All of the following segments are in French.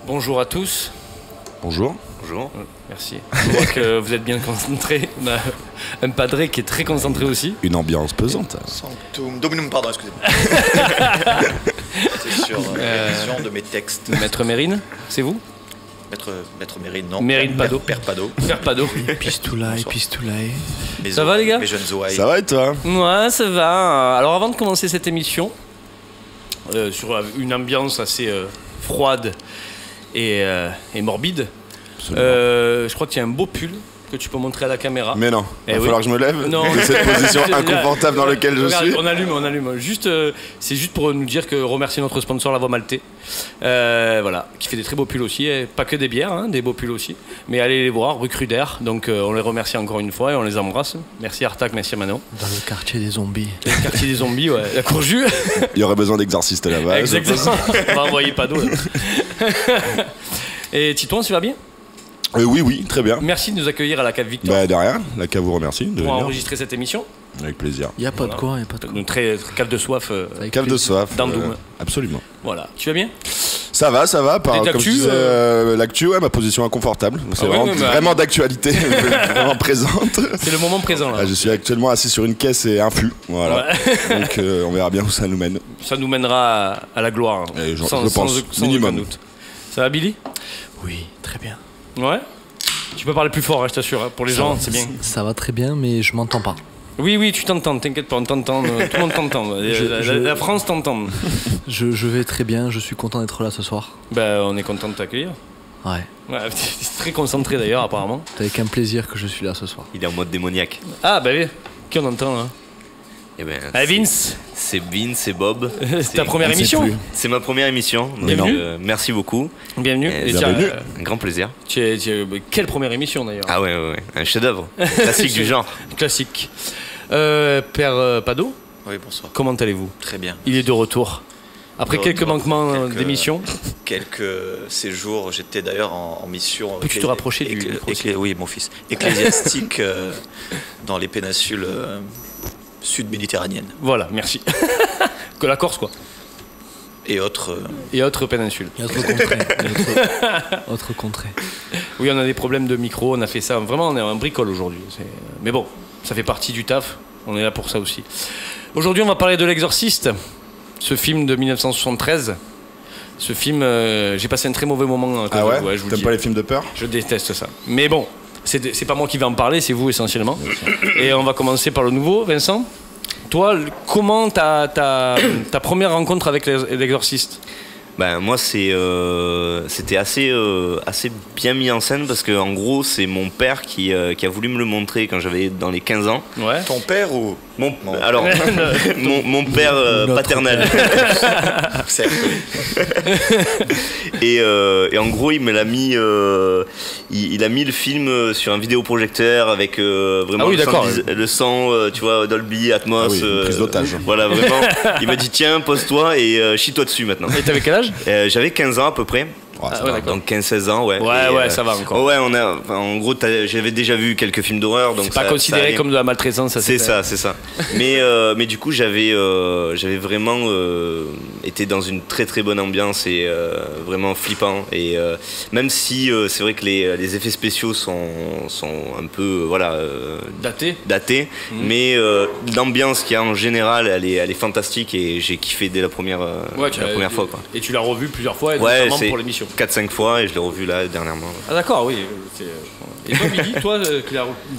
Bonjour à tous. Bonjour. Bonjour. Merci. Je vois que vous êtes bien concentrés. On a un padré qui est très concentré aussi. Une ambiance pesante. Sanctum Dominum, pardon, excusez-moi. C'est sur l'édition de mes textes. Maître Mérine, c'est vous? Maître Mérine, non. Mérine Pado. Père Pado. Père Pado. Pistoulaille, pistoulaille. Ça va les gars? Mes jeunes oreilles. Ça va et toi? Ouais, ça va. Alors avant de commencer cette émission, sur une ambiance assez froide et morbide, je crois qu'il y a un beau pull que tu peux montrer à la caméra. Mais non, il va falloir que je me lève Non. de cette position inconfortable dans laquelle je Regarde, suis. On allume. Juste, c'est juste pour nous dire que remercier notre sponsor La Voix Maltais, voilà, qui fait des très beaux pulls aussi, et pas que des bières, hein, des beaux pulls aussi. Mais allez les voir, rue Cruder. Donc on les remercie encore une fois et on les embrasse. Merci Artac, merci Manon. Dans le quartier des zombies. Le quartier des zombies, ouais. La Courjus. Il y aurait besoin d'exorcistes là-bas. Exactement. On va envoyer pas d'eau. Et Titouan, tu vas bien? Oui, très bien. Merci de nous accueillir à la Cave Victor Bah de rien, la cave vous remercie de pour venir. enregistrer cette émission. Avec plaisir. Il n'y a pas de quoi, il n'y a pas de quoi. Une très cave de soif. Cave de soif. Dans Doom. Absolument. Voilà. Tu vas bien? Ça va. Comme l'actu, je disais, l'actu, ouais, ma position inconfortable. C'est oui, vraiment d'actualité, vraiment présente. C'est le moment présent là. Ah, je suis actuellement assis sur une caisse et un fût. Voilà. Ouais. Donc on verra bien où ça nous mène. Ça nous mènera à la gloire. Et je pense, sans minimum. aucun doute. Ça va, Billy? Oui, très bien. Ouais. Tu peux parler plus fort, hein, je t'assure. Pour les gens, c'est bien. Ça va très bien, mais je m'entends pas. Oui, tu t'entends, t'inquiète pas, on t'entend. Tout le monde t'entend. La France t'entend. Je vais très bien, je suis content d'être là ce soir. Ben, on est content de t'accueillir. Ouais. Ouais, c'est très concentré d'ailleurs, apparemment. C'est avec un plaisir que je suis là ce soir. Il est en mode démoniaque. Ah, bah oui. Qui on entend là? Eh ben, Ah, Vince. c'est Vince, c'est Bob. C'est ta première on sait émission? plus. C'est ma première émission. Donc, Bienvenue. merci beaucoup. Bienvenue. Et bienvenue. Un grand plaisir. Quelle première émission d'ailleurs? Ah ouais. Un chef-d'œuvre. Classique du genre. Classique. Père Pado, Oui, bonsoir. comment allez-vous? Très bien. Il est de retour. Après De quelques retour. manquements d'émission. Quelques séjours, j'étais d'ailleurs en mission. Peux-tu te rapprocher du micro? Oui, mon fils. Ecclésiastique dans les péninsules sud-méditerranéennes. Voilà, merci. Que la Corse, quoi. Et autres. Et autres péninsules. Et autre contrée. Autre contrée. Oui, on a des problèmes de micro, on a fait ça. Vraiment, on est en bricole aujourd'hui. Mais bon, ça fait partie du taf. On est là pour ça aussi. Aujourd'hui, on va parler de L'Exorciste, ce film de 1973. Ce film, j'ai passé un très mauvais moment. Ah ouais, je vous le t'aimes dis. pas les films de peur? Je déteste ça. Mais bon, c'est pas moi qui vais en parler, c'est vous essentiellement. Et on va commencer par le nouveau, Vincent. Toi, comment ta première rencontre avec l'Exorciste? Ben, moi, c'était assez bien mis en scène parce que en gros, c'est mon père qui a voulu me le montrer quand j'avais dans les 15 ans. Ouais. Ton père ou Alors, mon père paternel. Certes, oui. Et en gros, il me l'a mis. Il a mis le film sur un vidéoprojecteur avec vraiment Ah oui, le son, tu vois, Dolby, Atmos. Ah oui, une prise d'otage. Voilà, vraiment. Il m'a dit tiens, pose-toi et chie-toi dessus maintenant. Et t'avais quel âge? J'avais 15 ans à peu près. Ouais, ça ouais, va. d'accord. Donc 15-16 ans, ouais. Ouais, ça va encore. Ouais, en gros, j'avais déjà vu quelques films d'horreur. Donc C'est pas ça considéré allait. comme de la maltraitance, ça. C'est ça. Mais du coup, j'avais vraiment été dans une très très bonne ambiance et vraiment flippant. Et même si c'est vrai que les effets spéciaux sont un peu datés, mais l'ambiance qu'il y a en général, elle est fantastique et j'ai kiffé dès la première fois, quoi. Et tu l'as revu plusieurs fois, et Ouais, notamment c'est pour l'émission. 4-5 fois et je l'ai revu là dernièrement. Ah d'accord, oui. Et toi, Billy, toi, tu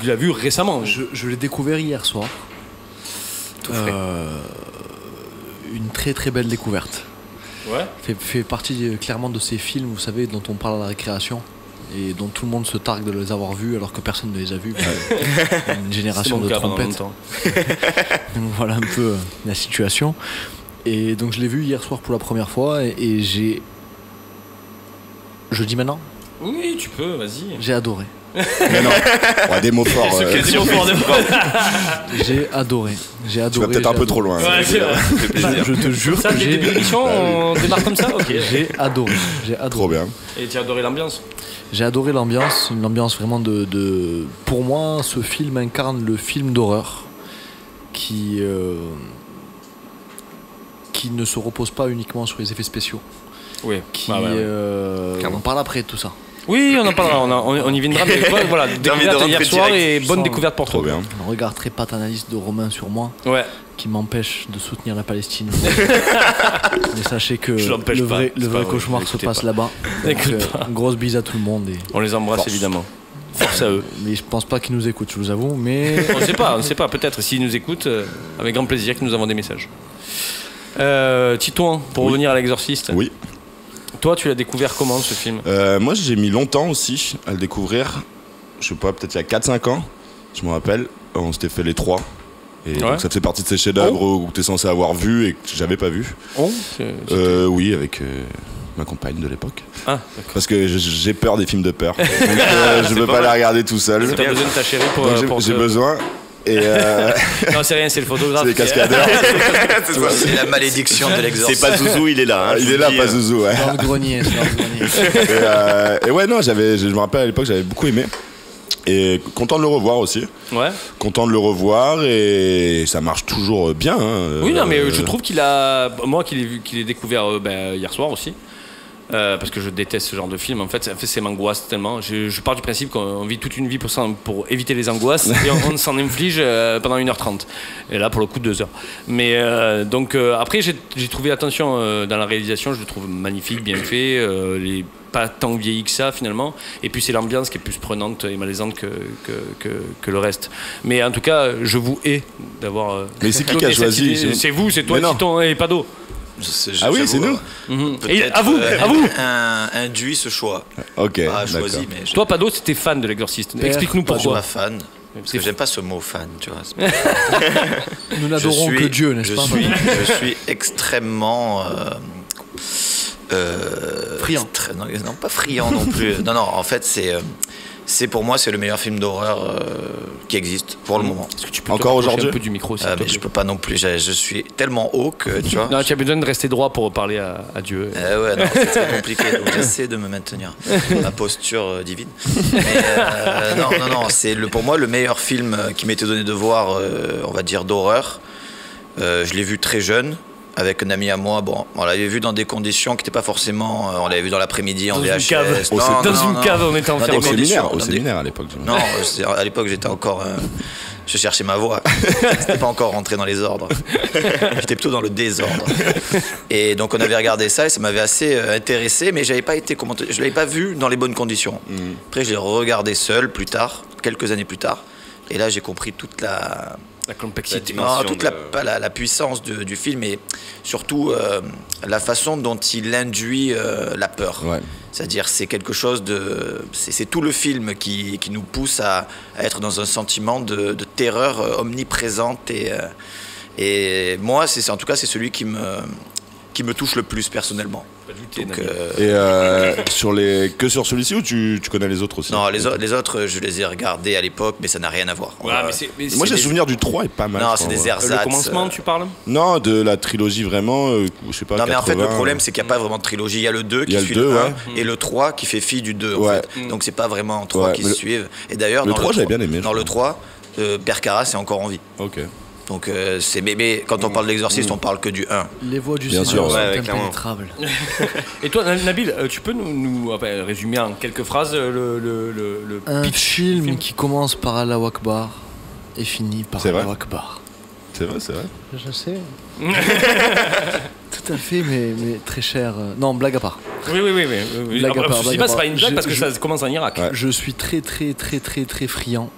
l'as vu récemment? Je l'ai découvert hier soir. Tout frais. Une très très belle découverte. Ouais. Fait partie clairement de ces films, vous savez, dont on parle à la récréation et dont tout le monde se targue de les avoir vus alors que personne ne les a vus. Une génération de trompettes. Donc voilà un peu la situation. Et donc je l'ai vu hier soir pour la première fois et j'ai... Je dis maintenant? Oui, tu peux, vas-y. J'ai adoré. Mais non, ouais, des mots forts. Des mots forts. J'ai adoré. Tu vas peut-être un peu trop loin. Ouais, c'est vrai. Je te jure Ça, que dès le début de j'ai l'émission, on démarre comme ça? Ok. j'ai adoré. Trop bien. Et tu as adoré l'ambiance? J'ai adoré l'ambiance, une ambiance vraiment de... Pour moi, ce film incarne le film d'horreur qui ne se repose pas uniquement sur les effets spéciaux, Oui. On parle après de tout ça. Oui, on en parlera, on y viendra. Mais voilà, découverte hier soir et bonne découverte pour toi. Trop bien. Un regard très paternaliste de Romain sur moi, qui m'empêche de soutenir la Palestine. Mais sachez que le vrai cauchemar se passe là-bas. Une grosse bise à tout le monde. On les embrasse évidemment. Force à eux. Mais je pense pas qu'ils nous écoutent, je vous avoue. Mais on ne sait pas. Peut-être s'ils nous écoutent, avec grand plaisir qu'ils nous envoient des messages. Titouan, pour revenir à l'Exorciste. Oui. Toi, tu l'as découvert comment ce film? Moi, j'ai mis longtemps aussi à le découvrir. Je sais pas, peut-être il y a 4-5 ans, je me rappelle. On s'était fait les 3. Et donc ça fait partie de ces chefs-d'œuvre où tu es censé avoir vu et que j'avais pas vu. Oui, avec ma compagne de l'époque. Ah, parce que j'ai peur des films de peur. Donc je peux pas les regarder tout seul. T'as besoin de ta chérie pour j'ai besoin. Et non, c'est rien, c'est le photographe. C'est les cascadeurs. C'est la malédiction de l'exorcisme. C'est pas Zouzou, il est là. Hein, il est là, pas Zouzou. Ouais. Dans le grenier. Et ouais, non, je me rappelle à l'époque, j'avais beaucoup aimé. Et content de le revoir aussi. Ouais. Content de le revoir et ça marche toujours bien. Hein. Oui, non, mais je trouve qu'il a. Moi qui l'ai découvert hier soir aussi. Parce que je déteste ce genre de film. En fait, ça m'angoisse tellement. Je pars du principe qu'on vit toute une vie pour éviter les angoisses et on s'en inflige pendant 1h30. Et là, pour le coup, 2h. Mais donc, après, j'ai trouvé, attention, dans la réalisation, je le trouve magnifique, bien fait. Pas tant vieilli que ça, finalement. Et puis, c'est l'ambiance qui est plus prenante et malaisante que le reste. Mais en tout cas, je vous hais d'avoir. Mais c'est qui a choisi? C'est vous, c'est toi, Titon et Pado. Ah oui, c'est nous. Et à vous. Induit ce choix. Ok. Pas choisi, mais toi, Pado, c'était fan de l'Exorciste. Explique-nous pourquoi. Je suis pas fan. Parce que j'aime pas ce mot fan, tu vois. Nous n'adorons que Dieu, n'est-ce pas? Je suis extrêmement friand. Non, pas friand non plus. Non, en fait, pour moi, c'est le meilleur film d'horreur qui existe pour le moment. Est-ce que tu peux encore aujourd'hui un peu du micro, mais je peux pas non plus. Je suis tellement haut que tu vois. Non, tu as besoin de rester droit pour parler à Dieu. Ouais, non, c'est très compliqué. Donc j'essaie de me maintenir ma posture divine. Mais non, c'est pour moi le meilleur film qui m'était donné de voir, on va dire d'horreur. Je l'ai vu très jeune. Avec un ami à moi, on l'avait vu dans des conditions qui n'étaient pas forcément. On l'avait vu dans l'après-midi en VHS. Dans une cave, on était enfermés. Au séminaire à l'époque. Non, à l'époque j'étais encore. Je cherchais ma voie. C'était pas encore rentré dans les ordres. J'étais plutôt dans le désordre. Et donc on avait regardé ça et ça m'avait assez intéressé, mais je l'avais pas vu dans les bonnes conditions. Après je l'ai regardé seul plus tard, quelques années plus tard. Et là j'ai compris toute la complexité, toute la puissance du film et surtout la façon dont il induit la peur. Ouais. C'est-à-dire c'est quelque chose c'est tout le film qui nous pousse à être dans un sentiment de terreur omniprésente et moi en tout cas c'est celui qui me touche le plus personnellement. Donc, que sur celui-ci ou tu connais les autres aussi? Non, les autres, je les ai regardés à l'époque, mais ça n'a rien à voir. Ouais, moi, j'ai le souvenir du 3 est pas mal. Non, c'est des ersatz. Le commencement, tu parles? Non, de la trilogie vraiment, je sais pas. Non, 80, mais en fait, le problème, c'est qu'il n'y a pas vraiment de trilogie. Il y a le 2 qui suit le 1 et le 3 qui fait fi du 2. En fait. Donc, c'est pas vraiment 3 qui se suivent. Et d'ailleurs, le 3, j'avais bien aimé. Dans le 3, Percaras est encore en vie. Ok. Donc mais quand on parle de l'exorciste, on parle que du 1. Les voix du Seigneur sont impénétrables. Et toi, Nabil, tu peux nous résumer en quelques phrases le pitch film qui commence par Allahu Akbar et finit par Allahu Akbar. C'est vrai. Je sais. Tout à fait, mais très cher. Non, blague à part. Oui. Blague à part. C'est pas une blague parce que ça commence en Irak. Ouais. Je suis très friand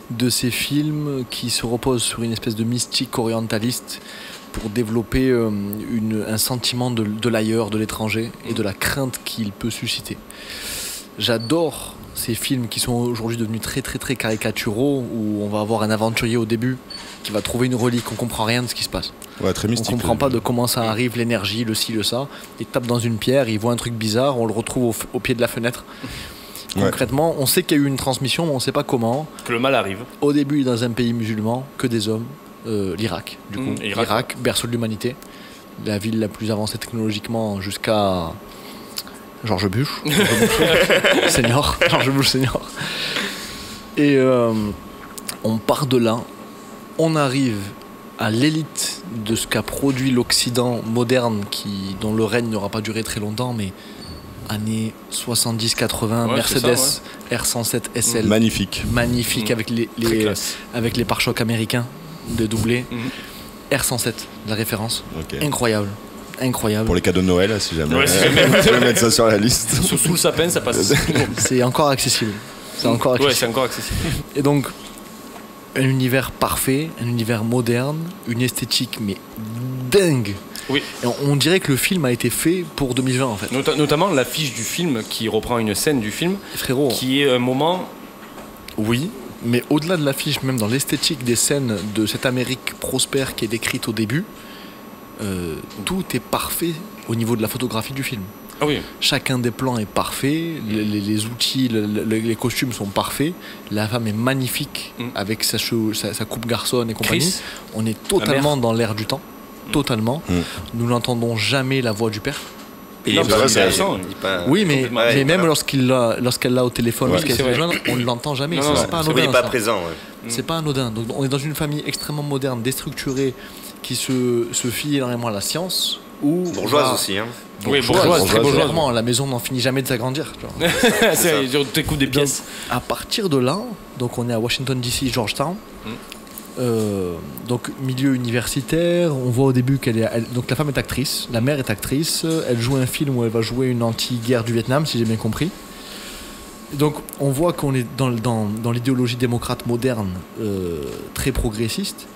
de ces films qui se reposent sur une espèce de mystique orientaliste pour développer un sentiment de l'ailleurs, de l'étranger et de la crainte qu'il peut susciter. J'adore ces films qui sont aujourd'hui devenus très caricaturaux où on va avoir un aventurier au début qui va trouver une relique, on comprend rien de ce qui se passe. Ouais, très mystique. On comprend pas de comment ça arrive, l'énergie, le ci, le ça. Il tape dans une pierre, il voit un truc bizarre, on le retrouve au pied de la fenêtre. Concrètement, on sait qu'il y a eu une transmission, mais on ne sait pas comment. Que le mal arrive. Au début, dans un pays musulman, que des hommes, l'Irak, du coup. L'Irak, berceau de l'humanité. La ville la plus avancée technologiquement jusqu'à George Bush. Senior. George Bush Senior. Et on part de là. On arrive à l'élite de ce qu'a produit l'Occident moderne, dont le règne n'aura pas duré très longtemps, mais années 70-80, Mercedes R107 SL. Magnifique. Magnifique, avec les pare-chocs américains de doublé. R107, la référence. Incroyable. Pour les cadeaux de Noël, si jamais. Je vais mettre ça sur la liste. Sous le sapin, ça passe. C'est encore accessible. C'est encore accessible. Et donc, un univers parfait, un univers moderne, une esthétique mais dingue. Oui. Et on dirait que le film a été fait pour 2020 en fait. Notamment l'affiche du film qui reprend une scène du film, frérot, qui est un moment. Oui, mais au-delà de l'affiche, même dans l'esthétique des scènes de cette Amérique prospère qui est décrite au début, tout est parfait au niveau de la photographie du film. Ah oui. Chacun des plans est parfait, les outils, les costumes sont parfaits, la femme est magnifique avec sa coupe garçonne et compagnie. Chris, on est totalement dans l'air du temps, totalement. Nous n'entendons jamais la voix du père. Oui, mais même lorsqu'elle l'a au téléphone, lorsqu'elle se rejoint, on ne l'entend jamais. C'est pas anodin. Il n'est pas présent. C'est pas anodin. Donc on est dans une famille extrêmement moderne, déstructurée, qui se fie énormément à la science. Bourgeoise aussi. Oui, bourgeoise, très bourgeoise. Clairement, la maison n'en finit jamais de s'agrandir. Tu t'écoutes des pièces. À partir de là, donc on est à Washington DC, Georgetown. Donc milieu universitaire, on voit au début donc la femme est actrice, la mère est actrice, elle joue un film où elle va jouer une anti-guerre du Vietnam, si j'ai bien compris. Donc on voit qu'on est dans l'idéologie démocrate moderne, très progressiste.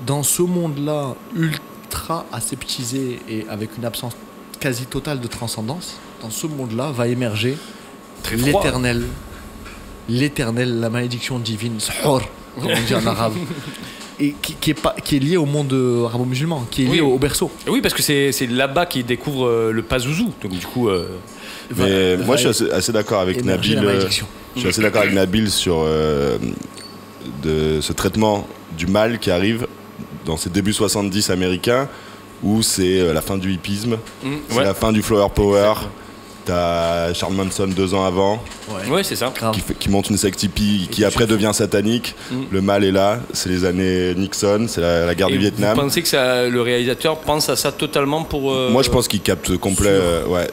Dans ce monde-là, ultra aseptisé et avec une absence quasi totale de transcendance, dans ce monde-là va émerger l'éternel, la malédiction divine, Sahur, comme on dit en arabe, et qui est lié au monde arabo-musulman, qui est lié au berceau. Oui, parce que c'est là-bas qu'il découvre le Pazuzu. Donc du coup, moi, je suis assez d'accord avec Nabil. Je suis assez d'accord avec Nabil sur ce traitement du mal qui arrive dans ces débuts 70 américains, où c'est la fin du hippisme, c'est la fin du flower power. T'as Charles Manson 2 ans avant, c'est ça, qui monte une secte hippie qui après devient satanique. Le mal est là, c'est les années Nixon, c'est la guerre du Vietnam. Vous pensez que le réalisateur pense à ça totalement pour... Moi je pense qu'il capte complet,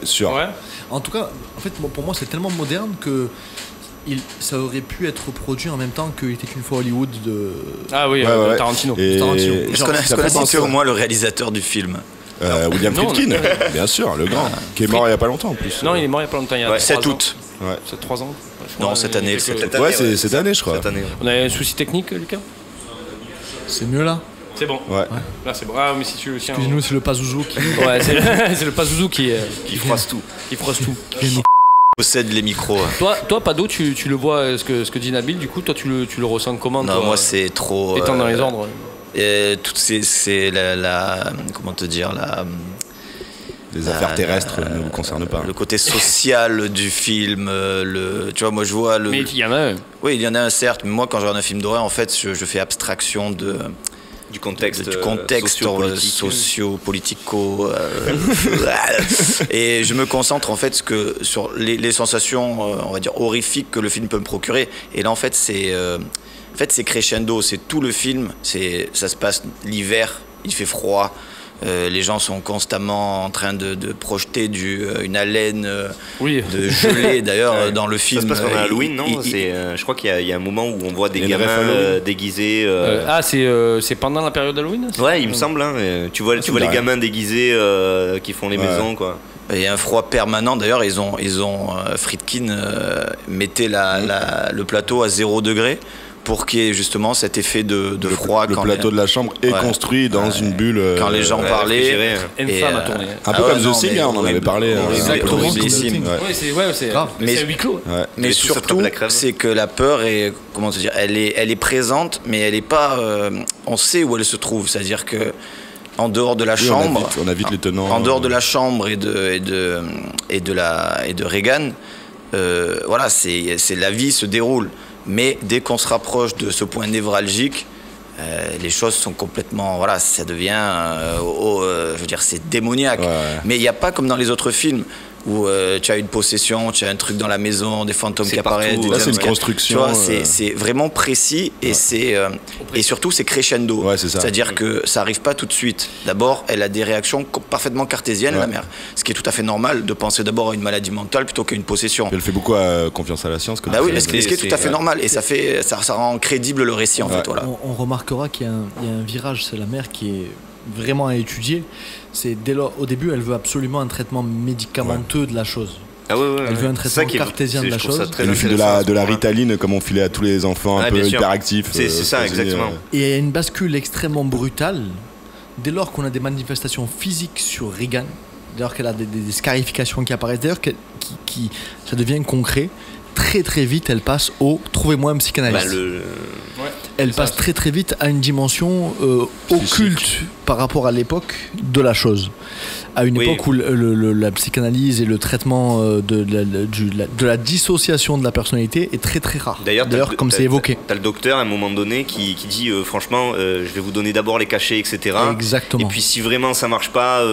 sûr. Ouais. En tout cas, en fait, pour moi c'est tellement moderne que ça aurait pu être produit en même temps qu'il était une fois Hollywood de... Ah oui, Tarantino. Est-ce qu'on a cité au moins le réalisateur du film? William Friedkin, bien sûr, le grand, qui est mort il n'y a pas longtemps en plus. Non, il est mort il n'y a pas longtemps, il y a 7 août. C'est 3 ans. Non, cette année. Ouais, c'est cette année, je crois. On a un souci technique, Lucas? C'est mieux là? C'est bon. Ouais. Là, c'est bon. Ah, mais si tu veux aussi. Excuse-nous, c'est le Pazuzu qui... Ouais, c'est le Pazuzu qui froisse tout. Qui froisse tout. Possède les micros. Toi Pado, tu le vois, ce que dit Nabil, du coup, toi, tu le ressens comment? Non, moi, c'est trop... Étant dans les ordres. C'est comment te dire, les affaires terrestres ne vous concernent pas. Le côté social du film, tu vois, moi je vois Mais il y en a un. Oui, il y en a un certes, mais moi quand je regarde un film d'horreur, en fait, je fais abstraction du contexte socio-politico et je me concentre en fait sur les sensations, on va dire horrifiques que le film peut me procurer. Et là en fait c'est crescendo, c'est tout le film, ça se passe l'hiver, il fait froid, les gens sont constamment en train de projeter une haleine de gelée d'ailleurs dans le film. Ça se passe pendant Halloween, non? Je crois qu'il y a un moment où on voit des gamins déguisés. C'est pendant la période d'Halloween? Ouais, il me semble. Hein. Tu vois les gamins déguisés qui font les maisons, quoi. Il y a un froid permanent. D'ailleurs, ils ont Friedkin mettait le plateau à 0 degré pour qu'il y ait justement cet effet de froid. Le plateau de la chambre est construit dans une bulle. Quand les gens parlaient. Infâme à tourner. Un peu comme The Thing, on en avait parlé. Exactement. C'est un huis clos. Mais surtout, c'est que la peur est, comment te dire, elle est présente, mais elle est pas. On sait où elle se trouve. C'est-à-dire que en dehors de la chambre, on a vite les tenants. En dehors de la chambre et de Reagan, voilà, c'est la vie se déroule. Mais dès qu'on se rapproche de ce point névralgique, les choses sont complètement, voilà, ça devient, je veux dire, c'est démoniaque. Mais il n'y a pas comme dans les autres films où tu as une possession, tu as un truc dans la maison, des fantômes qui partout, apparaissent. Là, c'est une construction. Tu vois, c'est vraiment précis et et surtout c'est crescendo. Ouais, c'est ça. C'est-à-dire que ça arrive pas tout de suite. D'abord, elle a des réactions parfaitement cartésiennes, la mère. Ce qui est tout à fait normal de penser d'abord à une maladie mentale plutôt qu'à une possession. Elle fait beaucoup confiance à la science. Bah oui, mais ce qui est tout à fait normal et ça rend crédible le récit en fait. Voilà. On remarquera qu'il y a un virage, c'est la mère qui est vraiment à étudier. C'est au début, elle veut absolument un traitement médicamenteux de la chose. Ah ouais, elle veut un traitement cartésien de la chose. Elle lui file de la Ritaline comme on filait à tous les enfants un peu hyperactifs. C'est ça, exactement. Et il y a une bascule extrêmement brutale dès lors qu'on a des manifestations physiques sur Regan, dès lors qu'elle a des scarifications qui apparaissent, d'ailleurs ça devient concret. Très très vite, elle passe au trouvez-moi un psychanalyste. Elle passe très très vite à une dimension occulte par rapport à l'époque de la chose. À une époque où la psychanalyse et le traitement de la dissociation de la personnalité est très très rare. D'ailleurs comme c'est évoqué. T'as le docteur à un moment donné qui dit franchement, je vais vous donner d'abord les cachets, etc. Exactement. Et puis si vraiment ça marche pas,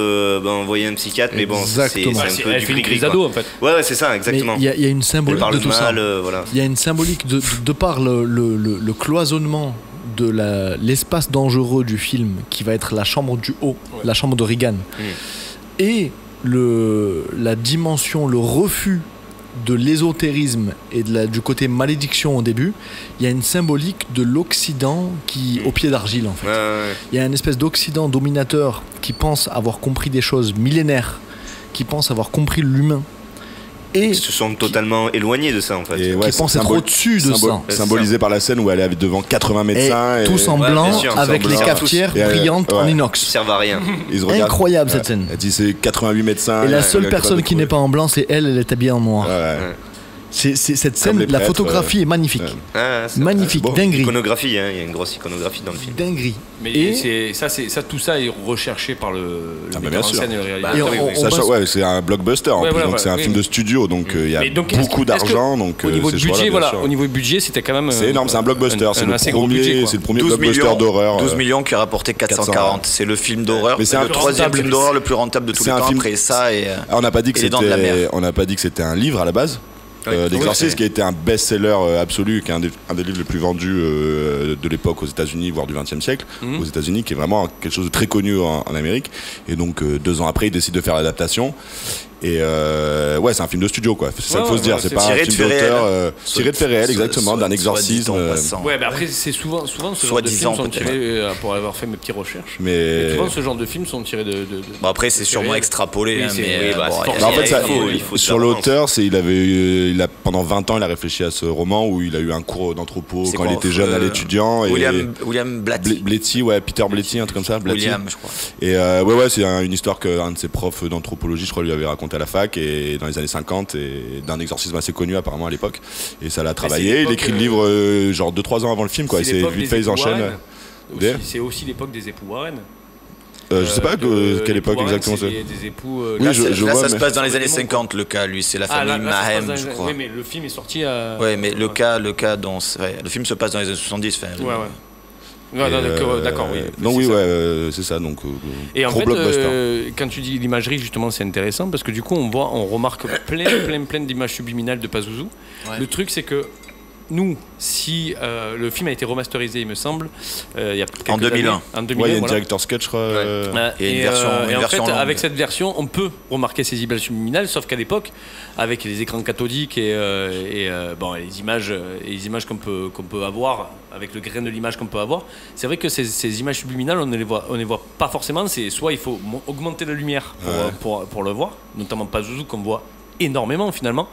envoyez un psychiatre. Mais bon, c'est un peu du gris-gris. En fait. Ouais, c'est ça, exactement. Il y a une symbolique de tout ça. Voilà. Il y a une symbolique de par le cloisonnement de l'espace dangereux du film qui va être la chambre du haut, la chambre de Regan, et la dimension, le refus de l'ésotérisme et du côté malédiction au début. Il y a une symbolique de l'Occident au pied d'argile en fait. Il y a une espèce d'Occident dominateur qui pense avoir compris des choses millénaires, qui pense avoir compris l'humain. Et ils se sont totalement éloignés de ça en fait. Et qui pensent être au-dessus de ça. Symbolisé par la scène où elle est devant 80 médecins. Et tous en blanc, avec les cafetières brillantes en inox. Ils servent à rien. Incroyable cette scène. Elle dit c'est 88 médecins. Et la seule personne qui n'est pas en blanc, c'est elle est habillée en noir. Cette scène, la photographie est magnifique. Magnifique, dinguerie. Iconographie, il y a une grosse iconographie dans le film. Dinguerie. Mais tout ça est recherché par le metteur en scène et le réalisateur. C'est un blockbuster en plus, donc c'est un film de studio, donc il y a beaucoup d'argent. Au niveau de budget, au niveau de budget, c'était quand même. C'est énorme, c'est un blockbuster. C'est le premier blockbuster d'horreur. 12 millions qui a rapporté 440. C'est le film d'horreur. C'est le troisième film d'horreur le plus rentable de tous les temps après ça et. On n'a pas dit que c'était un livre à la base. L'Exorciste qui a été un best-seller absolu, qui est un des livres les plus vendus de l'époque aux États-Unis, voire du XXe siècle, aux États-Unis, qui est vraiment quelque chose de très connu en Amérique. Et donc 2 ans après, il décide de faire l'adaptation. Et c'est un film de studio quoi. C'est ça qu'il faut se dire. C'est pas un film d'auteur tiré de faits réels, exactement, d'un exorcisme. Ouais, mais après c'est souvent ce genre de films sont tirés pour avoir fait mes petites recherches. Mais souvent ce genre de films sont tirés de. Bon après c'est sûrement extrapolé. En fait, sur l'auteur, pendant 20 ans, il a réfléchi à ce roman où il a eu un cours d'anthropo quand il était jeune à l'étudiant. William Blatty. Peter Blatty, un truc comme ça. William, je crois. Et c'est une histoire qu'un de ses profs d'anthropologie, je crois, lui avait raconté à la fac et dans les années 50 et d'un exorcisme assez connu apparemment à l'époque, et ça l'a travaillé. Il écrit le livre genre 2-3 ans avant le film quoi, et c'est vite fait ils enchaînent. C'est aussi l'époque des époux Warren. Je sais pas quelle époque exactement c'est. Des époux. Là, ça se passe dans les années 50 le cas, lui c'est la famille Mahem je crois. Oui mais le film est sorti à. Ouais mais le cas dont le film se passe dans les années 70. D'accord, oui. Donc c'est ça. Donc et en fait, quand tu dis l'imagerie, justement, c'est intéressant parce que du coup, on remarque plein d'images subliminales de Pazuzu. Le truc, c'est que nous, si le film a été remasterisé, il me semble, il y a en 2001. Il y a une director's cut, je crois. Et en fait, avec cette version, on peut remarquer ces images subliminales, sauf qu'à l'époque, avec les écrans cathodiques et les images qu'on peut avoir, avec le grain de l'image qu'on peut avoir, c'est vrai que ces images subliminales, on ne les voit pas forcément. C'est soit il faut augmenter la lumière pour le voir, notamment Pazuzu qu'on voit énormément finalement.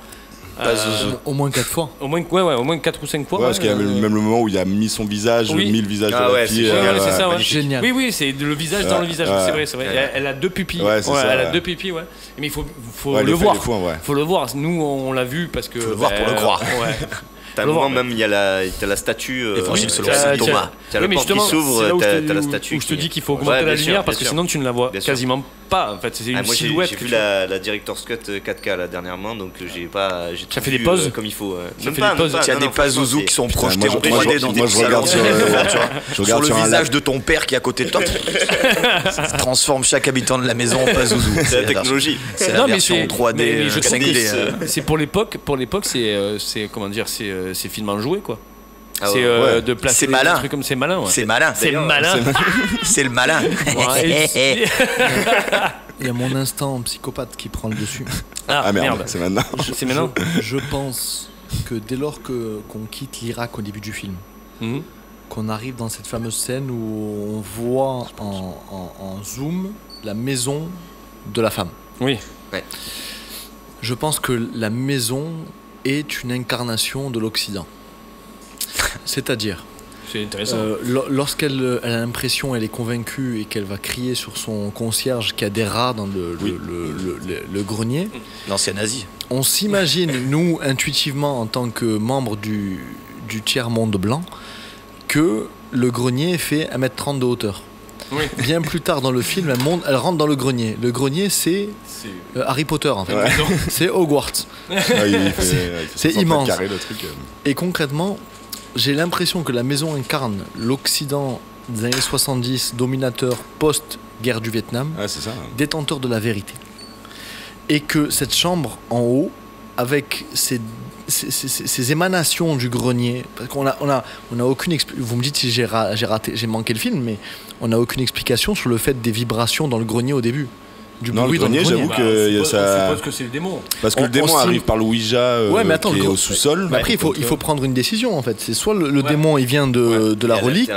Au moins 4 fois. Au moins 4 ou 5 fois. Parce qu'il y a même le moment où il a mis son visage, mis le visage de la fille. C'est ça, génial. Oui, c'est le visage dans le visage. C'est vrai. Elle a 2 pupilles. Elle a 2 pupilles, ouais. Mais il faut le voir. Faut le voir. Nous, on l'a vu parce que. Faut le voir pour le croire. T'as un moment même, t'as la statue. Thomas. T'as le porte qui s'ouvre, t'as la statue. Où je te dis qu'il faut augmenter la lumière parce que sinon tu ne la vois quasiment pas. En fait, c'est une moi, silhouette. J'ai vu la Director's Cut 4K là dernièrement, donc j'ai pas. J'ai fait des pauses comme il faut. Ça fait des pauses. Il y a des Pazuzu qui sont projetés en 3D dans des je regarde sur le visage de ton père qui est à côté de toi. Ça transforme chaque habitant de la maison en Pazuzu. C'est la technologie. C'est la version 3D. Mais je trouve que c'est pour l'époque. Pour l'époque, c'est comment dire, c'est finement joué quoi. C'est de placer des trucs comme c'est malin. C'est malin. C'est malin. C'est le malin. Il y a mon instinct psychopathe qui prend le dessus. Ah merde, c'est maintenant. C'est maintenant. Je pense que dès lors qu'on quitte l'Irak au début du film, qu'on arrive dans cette fameuse scène où on voit en zoom la maison de la femme. Oui. Ouais. Je pense que la maison est une incarnation de l'Occident. C'est-à-dire, c'est intéressant. Lorsqu'elle a l'impression, elle est convaincue et qu'elle va crier sur son concierge qu'il y a des rats dans le grenier. L'ancien nazi. On s'imagine, nous, intuitivement, en tant que membres du tiers-monde blanc, que le grenier fait 1m30 de hauteur. Oui. Bien plus tard dans le film, elle rentre dans le grenier. Le grenier, c'est Harry Potter, en fait. Ouais. C'est Hogwarts. C'est immense. Carré, le truc. Et concrètement, j'ai l'impression que la maison incarne l'Occident des années 70, dominateur post-guerre du Vietnam, C'est ça. détenteur de la vérité. Et que cette chambre en haut, avec ces émanations du grenier, parce qu'on a aucune vous me dites si j'ai manqué le film, mais on n'a aucune explication sur le fait des vibrations dans le grenier au début. Non, le grenier, j'avoue que ça. On suppose que c'est le démon. Parce que le démon arrive par le Ouija qui est au sous-sol. Mais après, il faut prendre une décision en fait. C'est soit le démon il vient de la relique.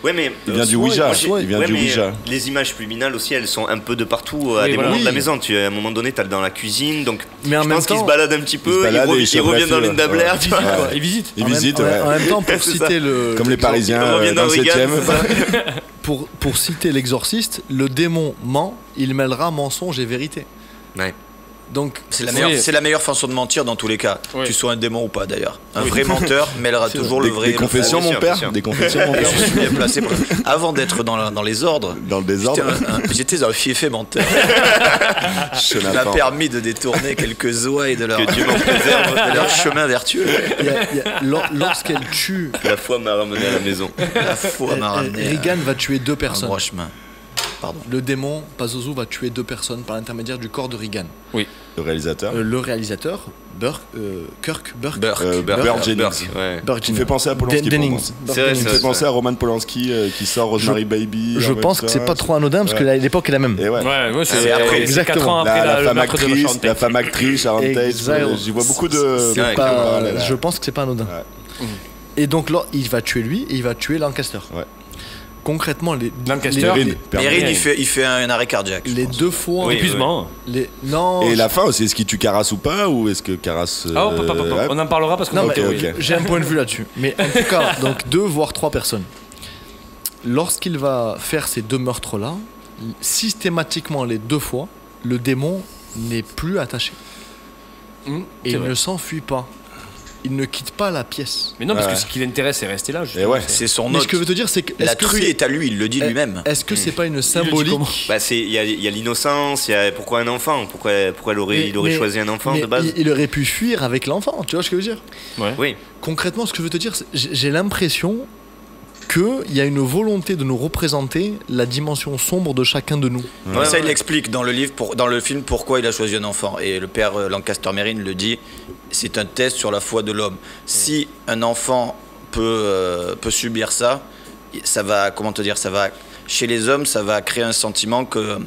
Ouais, mais il vient du Ouija. Il vient du Ouija. Les images subliminales aussi, elles sont un peu de partout à des moments de la maison. À un moment donné, t'as dans la cuisine, donc je pense qu'il se balade un petit peu. Il revient dans Linda Blair. Il visite. Il visite. En même temps, pour citer le. Comme les Parisiens dans le 7e. Pour citer l'exorciste, le démon ment, il mêlera mensonge et vérité. Ouais. Donc c'est la meilleure façon de mentir dans tous les cas, tu sois un démon ou pas d'ailleurs. Un vrai menteur mêlera toujours le vrai. Des confessions, mon père. Des confessions, mon père. Je suis bien placé. Avant d'être dans les ordres, dans le désordre, j'étais un fiefé menteur. Ça m'a permis de détourner quelques ouailles de leur chemin vertueux. Lorsqu'elle tue, la foi m'a ramené à la maison. La foi m'a ramené. Regan va tuer 2 personnes. Un droit chemin. Pardon. Le démon Pazuzu va tuer 2 personnes par l'intermédiaire du corps de Regan. Oui. Le réalisateur. Kirk Jennings. Tu me fais penser à Polanski. Tu me fais penser à Roman Polanski qui sort Rosemary Baby. Je pense que c'est pas trop anodin parce que l'époque est la même. C'est après. Exactement. La femme actrice, Sharon Tate. J'y vois beaucoup de. Je pense que c'est pas anodin. Et donc là, il va tuer lui et il va tuer Lancaster. Concrètement, Merrin, il fait un arrêt cardiaque. Les 2 fois. Épuisement. Non. Et la fin aussi, est-ce qu'il tue Caras ou pas, ou est-ce que Caras. On en parlera parce que j'ai un point de vue là-dessus. Mais en tout cas, donc 2 voire 3 personnes. Lorsqu'il va faire ces 2 meurtres-là, systématiquement les 2 fois, le démon n'est plus attaché. Et il ne s'enfuit pas. Il ne quitte pas la pièce. Mais non, parce que ce qui l'intéresse, c'est rester là. C'est son Mais ce que je veux te dire, c'est que la truie est à lui, il le dit lui-même. Est-ce que c'est pas une symbolique? Il y a l'innocence, il y a pourquoi un enfant? Pourquoi il aurait choisi un enfant de base? Il aurait pu fuir avec l'enfant, tu vois ce que je veux dire? Oui. Concrètement, ce que je veux te dire, j'ai l'impression qu'il y a une volonté de nous représenter la dimension sombre de chacun de nous. Ça, il l'explique dans le film pourquoi il a choisi un enfant. Et le père Lancaster Merrin le dit, c'est un test sur la foi de l'homme. Si un enfant peut subir ça, ça va, chez les hommes, ça va créer un sentiment que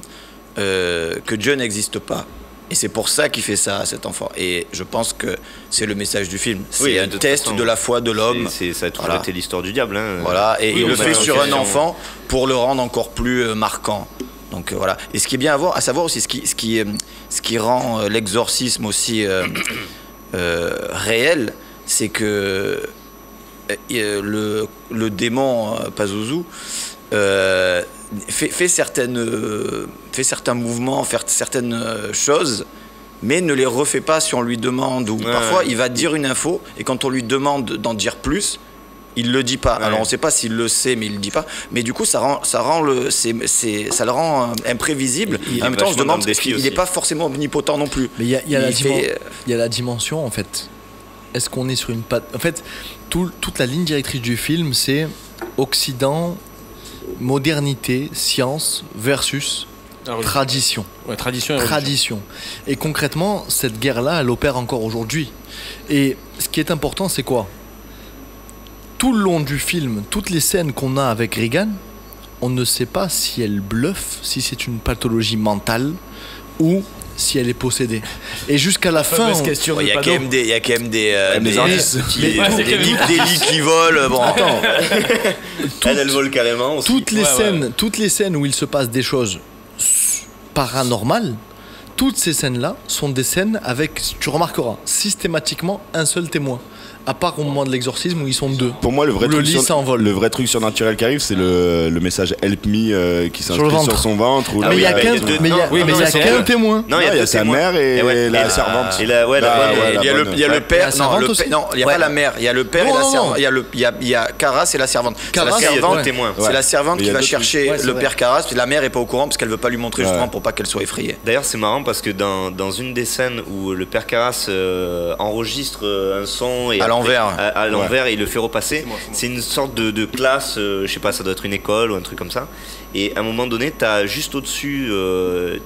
Dieu n'existe pas. Et c'est pour ça qu'il fait ça à cet enfant. Et je pense que c'est le message du film. C'est un test de la foi de l'homme. Ça a toujours été l'histoire du diable. Voilà. Et il le fait sur un enfant pour le rendre encore plus marquant. Donc voilà. Et ce qui est bien à savoir aussi, ce qui rend l'exorcisme aussi réel, c'est que le démon Pazuzu fait certains mouvements, fait certaines choses, mais ne les refait pas si on lui demande. Ou parfois, il va dire une info, et quand on lui demande d'en dire plus, Il le dit pas. Ouais. Alors on sait pas s'il le sait, mais il le dit pas. Mais du coup, ça le rend imprévisible. En même temps, on se demande il n'est pas forcément omnipotent non plus. Mais il y a la dimension en fait. Est-ce qu'on est sur une patte... En fait, toute la ligne directrice du film, c'est Occident, modernité, science versus tradition. Ouais, tradition. Et concrètement, cette guerre-là, elle opère encore aujourd'hui. Et ce qui est important, c'est quoi ? Tout le long du film, toutes les scènes qu'on a avec Reagan, on ne sait pas si elle bluffe, si c'est une pathologie mentale ou si elle est possédée. Et jusqu'à la fin, il y a quand même des indices, des lits qui volent. Bon, attends. Elle vole carrément aussi. Toutes les scènes où il se passe des choses paranormales, toutes ces scènes-là sont des scènes avec, tu remarqueras, systématiquement un seul témoin. À part au moment de l'exorcisme où ils sont deux. Pour moi, le vrai truc surnaturel qui arrive, c'est le message Help Me qui s'inscrit sur son ventre. Mais il y a qu'un témoin. Non, il y a sa mère et la servante. Il y a le père. Non, il n'y a pas la mère. Il y a le père et la servante. Il y a Caras et la servante. C'est la servante qui va chercher le père Caras. Puis la mère n'est pas au courant parce qu'elle ne veut pas lui montrer justement pour pas qu'elle soit effrayée. D'ailleurs, c'est marrant parce que dans une des scènes où le père Caras enregistre un son et à l'envers et il le fait repasser. C'est une sorte de classe, je sais pas, ça doit être une école ou un truc comme ça. Et à un moment donné, t'as juste au-dessus,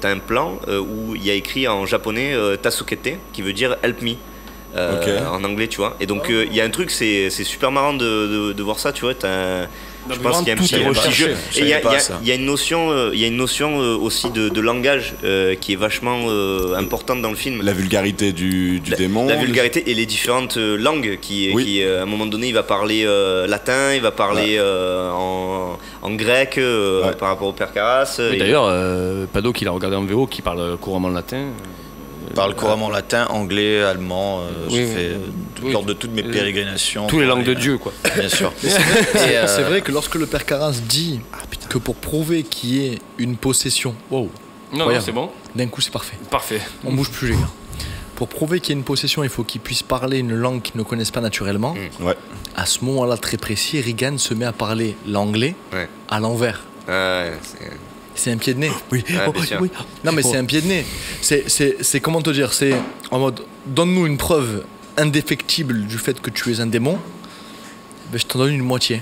t'as un plan où il y a écrit en japonais Tasukete, qui veut dire Help Me. En anglais, tu vois. Et donc il y a un truc, c'est super marrant de voir ça, tu vois. Je pense qu'il y a un petit jeu. Et il y a une notion aussi de langage qui est vachement importante dans le film. La vulgarité du démon. La vulgarité et les différentes langues qui à un moment donné, il va parler latin, il va parler en grec par rapport au père Caras. D'ailleurs, Pado, qui l'a regardé en VO, qui parle couramment le latin. Parle couramment latin, anglais, allemand. J'ai fait lors de toutes mes pérégrinations. Tous les langues de Dieu, quoi. Bien sûr. C'est vrai que lorsque le père Caras dit que pour prouver qu'il y ait une possession, non, c'est bon. D'un coup, c'est parfait. Parfait. On bouge plus, les gars. Pour prouver qu'il y a une possession, il faut qu'il puisse parler une langue qu'ils ne connaissent pas naturellement. Ouais. À ce moment-là, très précis, Reagan se met à parler l'anglais à l'envers. C'est un pied de nez. Oui. Non, mais c'est un pied de nez. C'est comment te dire, c'est en mode donne-nous une preuve indéfectible du fait que tu es un démon, ben, je t'en donne une moitié.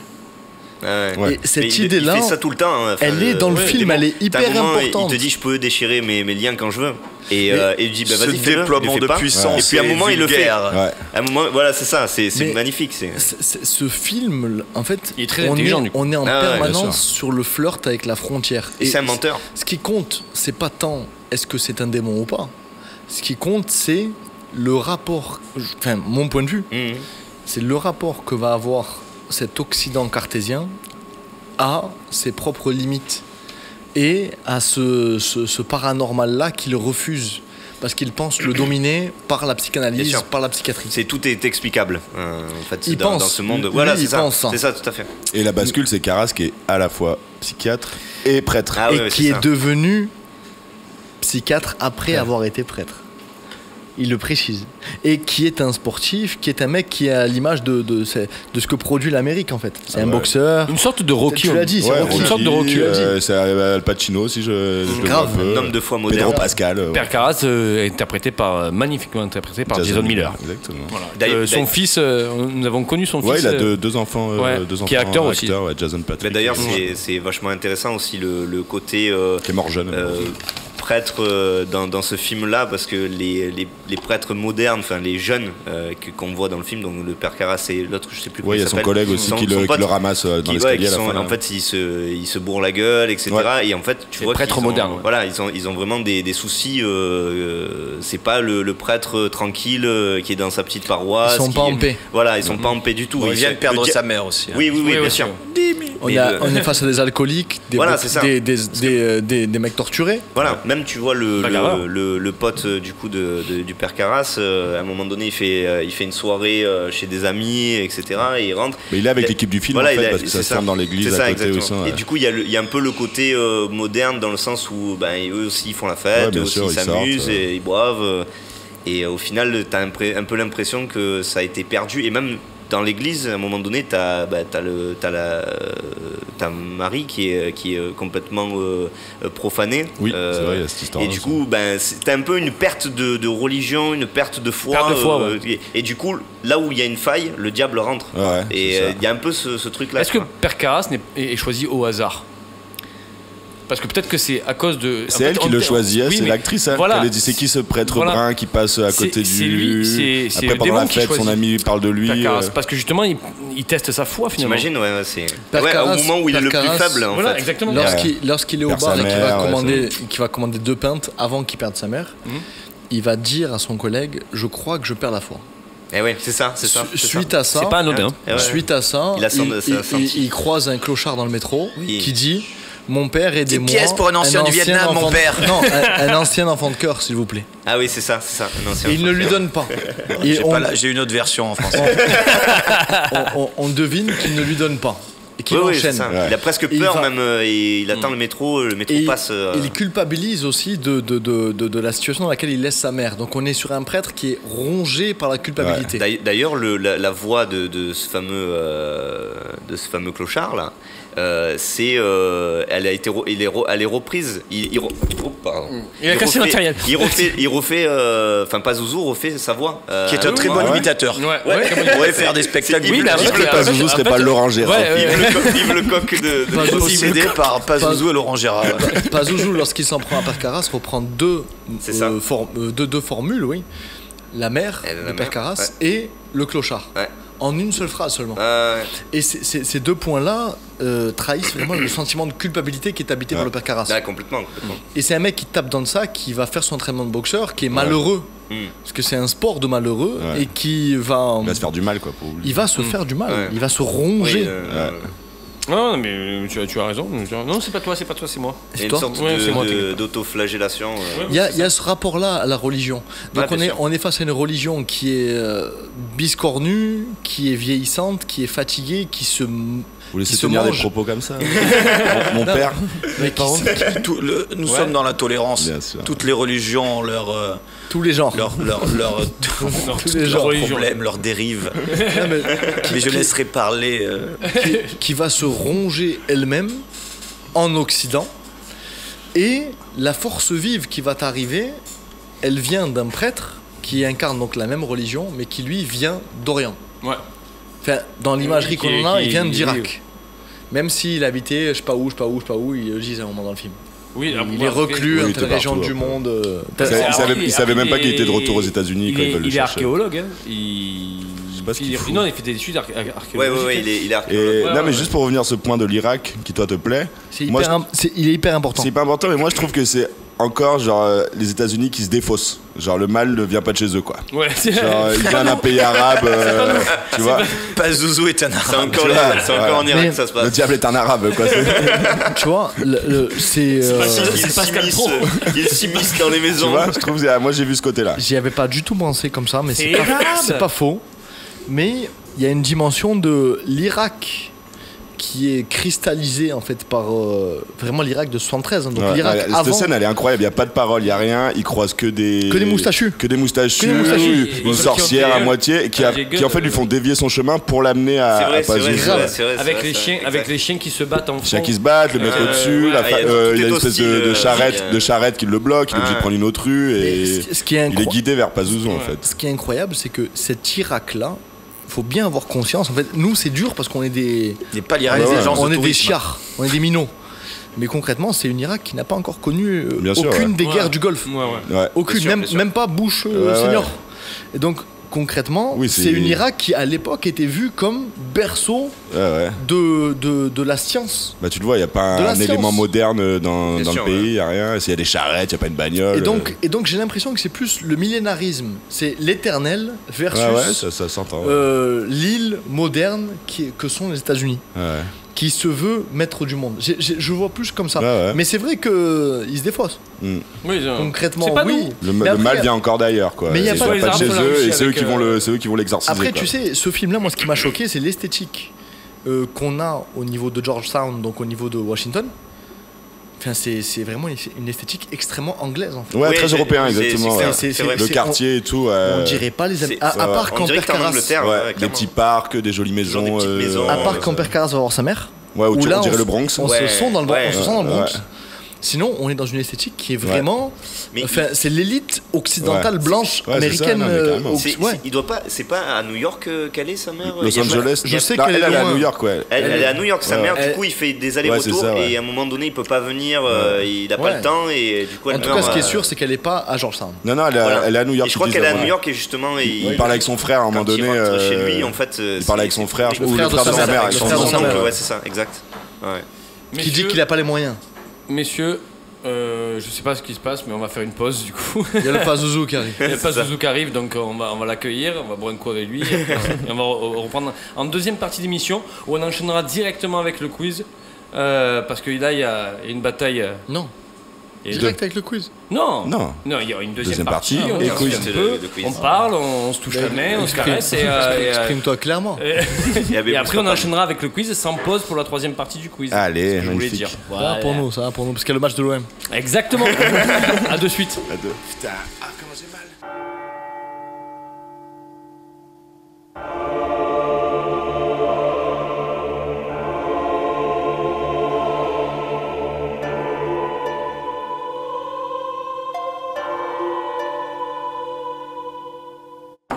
Et cette idée-là, il fait ça tout le temps. Hein. Elle est dans le film, elle est hyper importante. Il te dit je peux déchirer mes liens quand je veux. Et il dit vas-y, fais-le. Ce déploiement de puissance. Et puis à un moment il le fait. À un moment, voilà, c'est ça, c'est magnifique. Ce film, en fait, il est très intelligent. On est en permanence sur le flirt avec la frontière. Et c'est un menteur. Ce qui compte, c'est pas tant est-ce que c'est un démon ou pas. Ce qui compte, c'est le rapport. Enfin, mon point de vue, c'est le rapport que va avoir cet Occident cartésien à ses propres limites et à ce paranormal-là qu'il refuse parce qu'il pense le dominer par la psychanalyse, par la psychiatrie. Tout est explicable en fait, dans ce monde. Voilà, c'est ça, tout à fait. Et la bascule, c'est Caras qui est à la fois psychiatre et prêtre. Qui est devenu psychiatre après avoir été prêtre. Il le précise. Et qui est un sportif, qui est un mec qui est à l'image de ce que produit l'Amérique, en fait. C'est un boxeur. Une sorte de Rocky. Tu l'as dit, c'est Rocky. Une sorte de Rocky. C'est Al Pacino, si je grave, un homme de foi moderne. Pedro Pascal. Père Caras, magnifiquement interprété par Jason Miller. Exactement. Voilà. Son fils, nous avons connu son fils. Ouais, il a deux enfants. Qui est acteur aussi. Jason Patrick. Mais d'ailleurs, c'est vachement intéressant aussi le côté. Qui est mort jeune. Prêtre dans ce film-là, parce que les prêtres modernes, enfin les jeunes qu'on voit dans le film, donc le père Caras et l'autre, je sais plus comment il s'appelle. Il y a son collègue aussi qui le ramasse dans l'escalier à la fin. En fait, ils se bourrent la gueule, etc. Et en fait, tu vois, prêtres modernes. Voilà, ils ont vraiment des soucis. C'est pas le prêtre tranquille qui est dans sa petite paroisse. Ils sont pas en paix. Voilà, ils sont pas en paix du tout. Il vient de perdre sa mère aussi. Oui, bien sûr. On est face à des alcooliques, des mecs torturés. Voilà, même tu vois le pote du coup du père Caras, à un moment donné il fait une soirée chez des amis, etc. Et il rentre. Mais il est avec l'équipe du film en fait, parce que ça se ferme dans l'église à côté aussi. Et du coup il y a un peu le côté moderne dans le sens où eux aussi ils font la fête, eux aussi ils s'amusent et ils boivent. Et au final t'as un peu l'impression que ça a été perdu. Et même dans l'église, à un moment donné, t'as Marie qui est complètement profanée. Oui, c'est vrai, il y a cette histoire. Et du coup, c'est un peu une perte de religion, une perte de foi. Et du coup, là où il y a une faille, le diable rentre. Ouais, et il y a un peu ce truc-là. Est-ce que Père Carras est choisi au hasard? Parce que peut-être que c'est à cause de... C'est elle qui le choisit, c'est l'actrice. Elle dit c'est qui ce prêtre brun qui passe à côté du... C'est lui, c'est après pendant la fête, son ami parle de lui. Parce que justement, il teste sa foi finalement. T'imagines, au moment où il est le plus faible. Voilà, exactement. Lorsqu'il est au bar et qu'il va commander 2 pintes avant qu'il perde sa mère, il va dire à son collègue, je crois que je perds la foi. Et ouais, c'est ça. Suite à ça, c'est pas anodin. Suite à ça, il croise un clochard dans le métro qui dit... Mon père, aidez-moi. 10 pièces pour un ancien du Vietnam, mon père. Non, un ancien enfant de cœur, s'il vous plaît. Ah oui, c'est ça. Un ancien et il ne lui donne pas. J'ai une autre version en français. On devine qu'il ne lui donne pas. Et qu'il enchaîne. Il a presque peur même. Et il attend le métro passe. Il culpabilise aussi de la situation dans laquelle il laisse sa mère. Donc on est sur un prêtre qui est rongé par la culpabilité. Ouais. D'ailleurs, la voix de ce fameux clochard là. Elle est reprise. Il a cassé le matériel. Il refait, Pazuzu refait sa voix. Qui est un très bon imitateur. Il pourrait faire des spectacles. Est-ce que Pazuzu serait pas Laurent Gérard? Vive le coq de possédé par Pazuzu et Laurent Gérard. Pazuzu, lorsqu'il s'en prend à Père Carras, reprend deux formules, oui. La mère de Père Carras et le clochard. En une seule phrase seulement. Et ces 2 points-là trahissent vraiment le sentiment de culpabilité qui est habité par le Père Carras. Complètement. Et c'est un mec qui tape dans ça, qui va faire son entraînement de boxeur, qui est malheureux. Parce que c'est un sport de malheureux et qui va... Il va se faire du mal, quoi. Il va se faire du mal. Il va se ronger. Non, mais tu as raison. Non, c'est pas toi, c'est moi. C'est une sorte d'autoflagellation. Il y a ce rapport-là à la religion. Donc on est face à une religion qui est biscornue, qui est vieillissante, qui est fatiguée, qui se... Vous laissez tenir des propos comme ça mon père. Nous sommes dans la tolérance. Toutes les religions, tous les genres. Tous les leurs problèmes, leurs dérives. Mais je laisserai parler. Qui va se ronger elle-même en Occident. Et la force vive qui va t'arriver, elle vient d'un prêtre qui incarne donc la même religion, mais qui lui vient d'Orient. Ouais. Enfin, dans l'imagerie qu'on a, il vient d'Irak. Même s'il habitait, je sais pas où, il le disait à un moment dans le film. Oui, il est reclus dans telle région du monde. Il savait même pas qu'il était de retour aux États-Unis quand ils veulent le chercher. Il est archéologue. Je sais pas ce qu'il fout. Non, il fait des études archéologiques. Ouais, il est archéologue. Non, mais juste pour revenir sur ce point de l'Irak qui toi te plaît. Il est hyper important. C'est hyper important, mais moi je trouve que c'est encore genre les États-Unis qui se défaussent. Genre le mal ne vient pas de chez eux, quoi. Ouais, genre il vient d'un pays arabe, tu vois. Pazuzu est un arabe. C'est encore en Irak que ça se passe. Le diable est un arabe, quoi. Tu vois, c'est il s'immisce dans les maisons. Tu vois, je trouve, moi j'ai vu ce côté-là. J'y avais pas du tout pensé comme ça, mais c'est pas faux. Mais il y a une dimension de l'Irak qui est cristallisée en fait par vraiment l'Irak de 73. Hein. Donc l'Irak cette avant... scène elle est incroyable, il n'y a pas de parole, il n'y a rien, ils croisent que des moustachus. Une sorcière à moitié qui en fait lui font dévier son chemin pour l'amener à Pazuzu. Avec les chiens qui se battent en fond. Les chiens qui se battent, le mec au-dessus, il y a une espèce de charrette qui le bloque, il est obligé de prendre une autre rue et il est guidé vers Pazuzu en fait. Ce qui est incroyable, c'est que cet Irak-là, il faut bien avoir conscience. En fait, nous, c'est dur parce qu'on est des chiards, on est des minots. Mais concrètement, c'est une Irak qui n'a pas encore connu aucune des guerres du Golfe. Aucune, même pas Bush senior. Et donc, concrètement, c'est une Irak qui, à l'époque, était vue comme berceau de la science. Bah, tu le vois, il n'y a pas un élément moderne dans le pays, il n'y a rien. S'il y a des charrettes, il n'y a pas une bagnole. Et donc j'ai l'impression que c'est plus le millénarisme. C'est l'éternel versus ça s'entend, l'île moderne que sont les États-Unis. Qui se veut maître du monde. Je vois plus comme ça. Mais c'est vrai qu'ils se défaussent. Concrètement, oui. Le mal vient encore d'ailleurs, quoi. Mais il n'y a pas de chez eux et c'est eux qui vont l'exorciser. Après, tu sais, ce film-là, moi, ce qui m'a choqué, c'est l'esthétique qu'on a au niveau de Georgetown, donc au niveau de Washington. Enfin, c'est vraiment une esthétique extrêmement anglaise en fait. Ouais, très européen, exactement. Le quartier et tout. On dirait pas les à part quand Père Carras. Des petits parcs, des jolies maisons. À part quand Père Carras va voir sa mère. Ouais, où on dirait le Bronx. On se sent dans le Bronx. Sinon, on est dans une esthétique qui est vraiment. Enfin, c'est l'élite occidentale blanche américaine. Il doit pas. C'est pas à New York qu'elle est sa mère. Los Angeles. Je sais qu'elle est à New York, ouais. Elle est à New York, sa mère. Du coup, il fait des allers-retours et à un moment donné, il peut pas venir. Il a pas le temps et du coup, elle meurt. En tout cas, ce qui est sûr, c'est qu'elle est pas à Georgetown. Non, elle est à New York. Je crois qu'elle est à New York et justement, il parle avec son frère à un moment donné. Chez lui, en fait. Il parle avec son frère ou le frère de sa mère. Ouais, c'est ça, exact. Qui dit qu'il a pas les moyens. Messieurs. Je sais pas ce qui se passe, mais on va faire une pause du coup. Il y a le Pazuzu qui arrive. Il y a le Pazuzu qui arrive, donc on va l'accueillir, on va boire un coup avec lui. Et on va reprendre en deuxième partie d'émission où on enchaînera directement avec le quiz. Parce que là, il y a une bataille. Non. Direct avec le quiz. Non, il y a une deuxième partie. On quiz. On parle, on se touche la main, on se caresse. Exprime-toi clairement. Et après, on enchaînera avec le quiz sans pause pour la troisième partie du quiz. Allez, je voulais dire. Ça va pour nous, parce qu'il y a le match de l'OM. Exactement. À de suite. Putain, comment j'ai mal.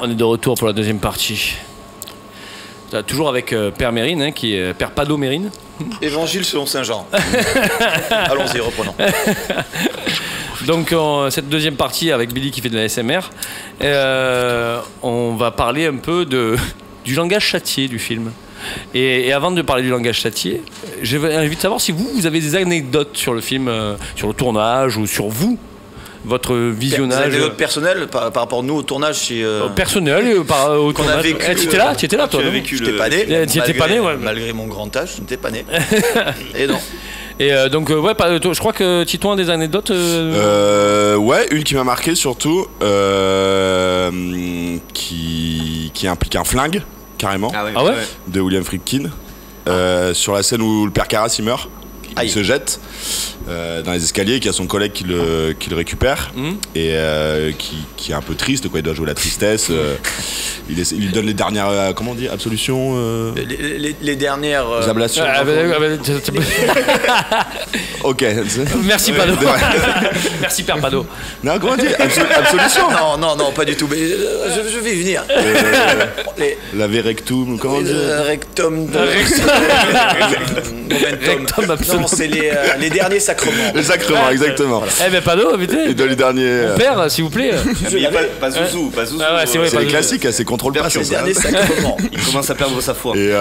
On est de retour pour la deuxième partie. Toujours avec Père Mérine, qui est Père Pado Mérine. Évangile selon Saint Jean. Allons-y, reprenons. Donc cette deuxième partie avec Billy qui fait de la SMR, on va parler un peu du langage châtié du film. Et avant de parler du langage châtié, j'ai envie de savoir si vous avez des anecdotes sur le film, sur le tournage ou sur vous. Votre visionnage. Des anecdotes personnelles par rapport nous au tournage personnel au qu'on tournage. a vécu. Tu étais là toi. Je n'étais pas né. Tu étais pas né, ouais. Malgré mon grand âge, je n'étais pas né. Et non. Et donc je crois que Titouan a des anecdotes. Ouais, une qui m'a marqué surtout, qui implique un flingue carrément. Ah ouais. De William Friedkin. Sur la scène où le père Carras il meurt. Il se jette dans les escaliers, qui a son collègue qui le récupère et qui est un peu triste, quoi. Il doit jouer la tristesse. Il lui donne les dernières, comment on dit, absolutions, les dernières ablations. Ok. Merci Pado. Merci Père Pado. Non, comment on dit, absolution. Non, pas du tout. Mais je vais y venir. La rectum, comment on dit, rectum. Rectum, absolument. Non, c'est les derniers sacrements. Les sacrements, exactement. Voilà. Eh ben Pado, putain. Il donne les derniers. Mon père, s'il vous plaît. Pas Zouzou. Ah ouais, c'est les classiques, c'est contrôle pas. Les derniers sacrements. Il commence à perdre sa foi. Et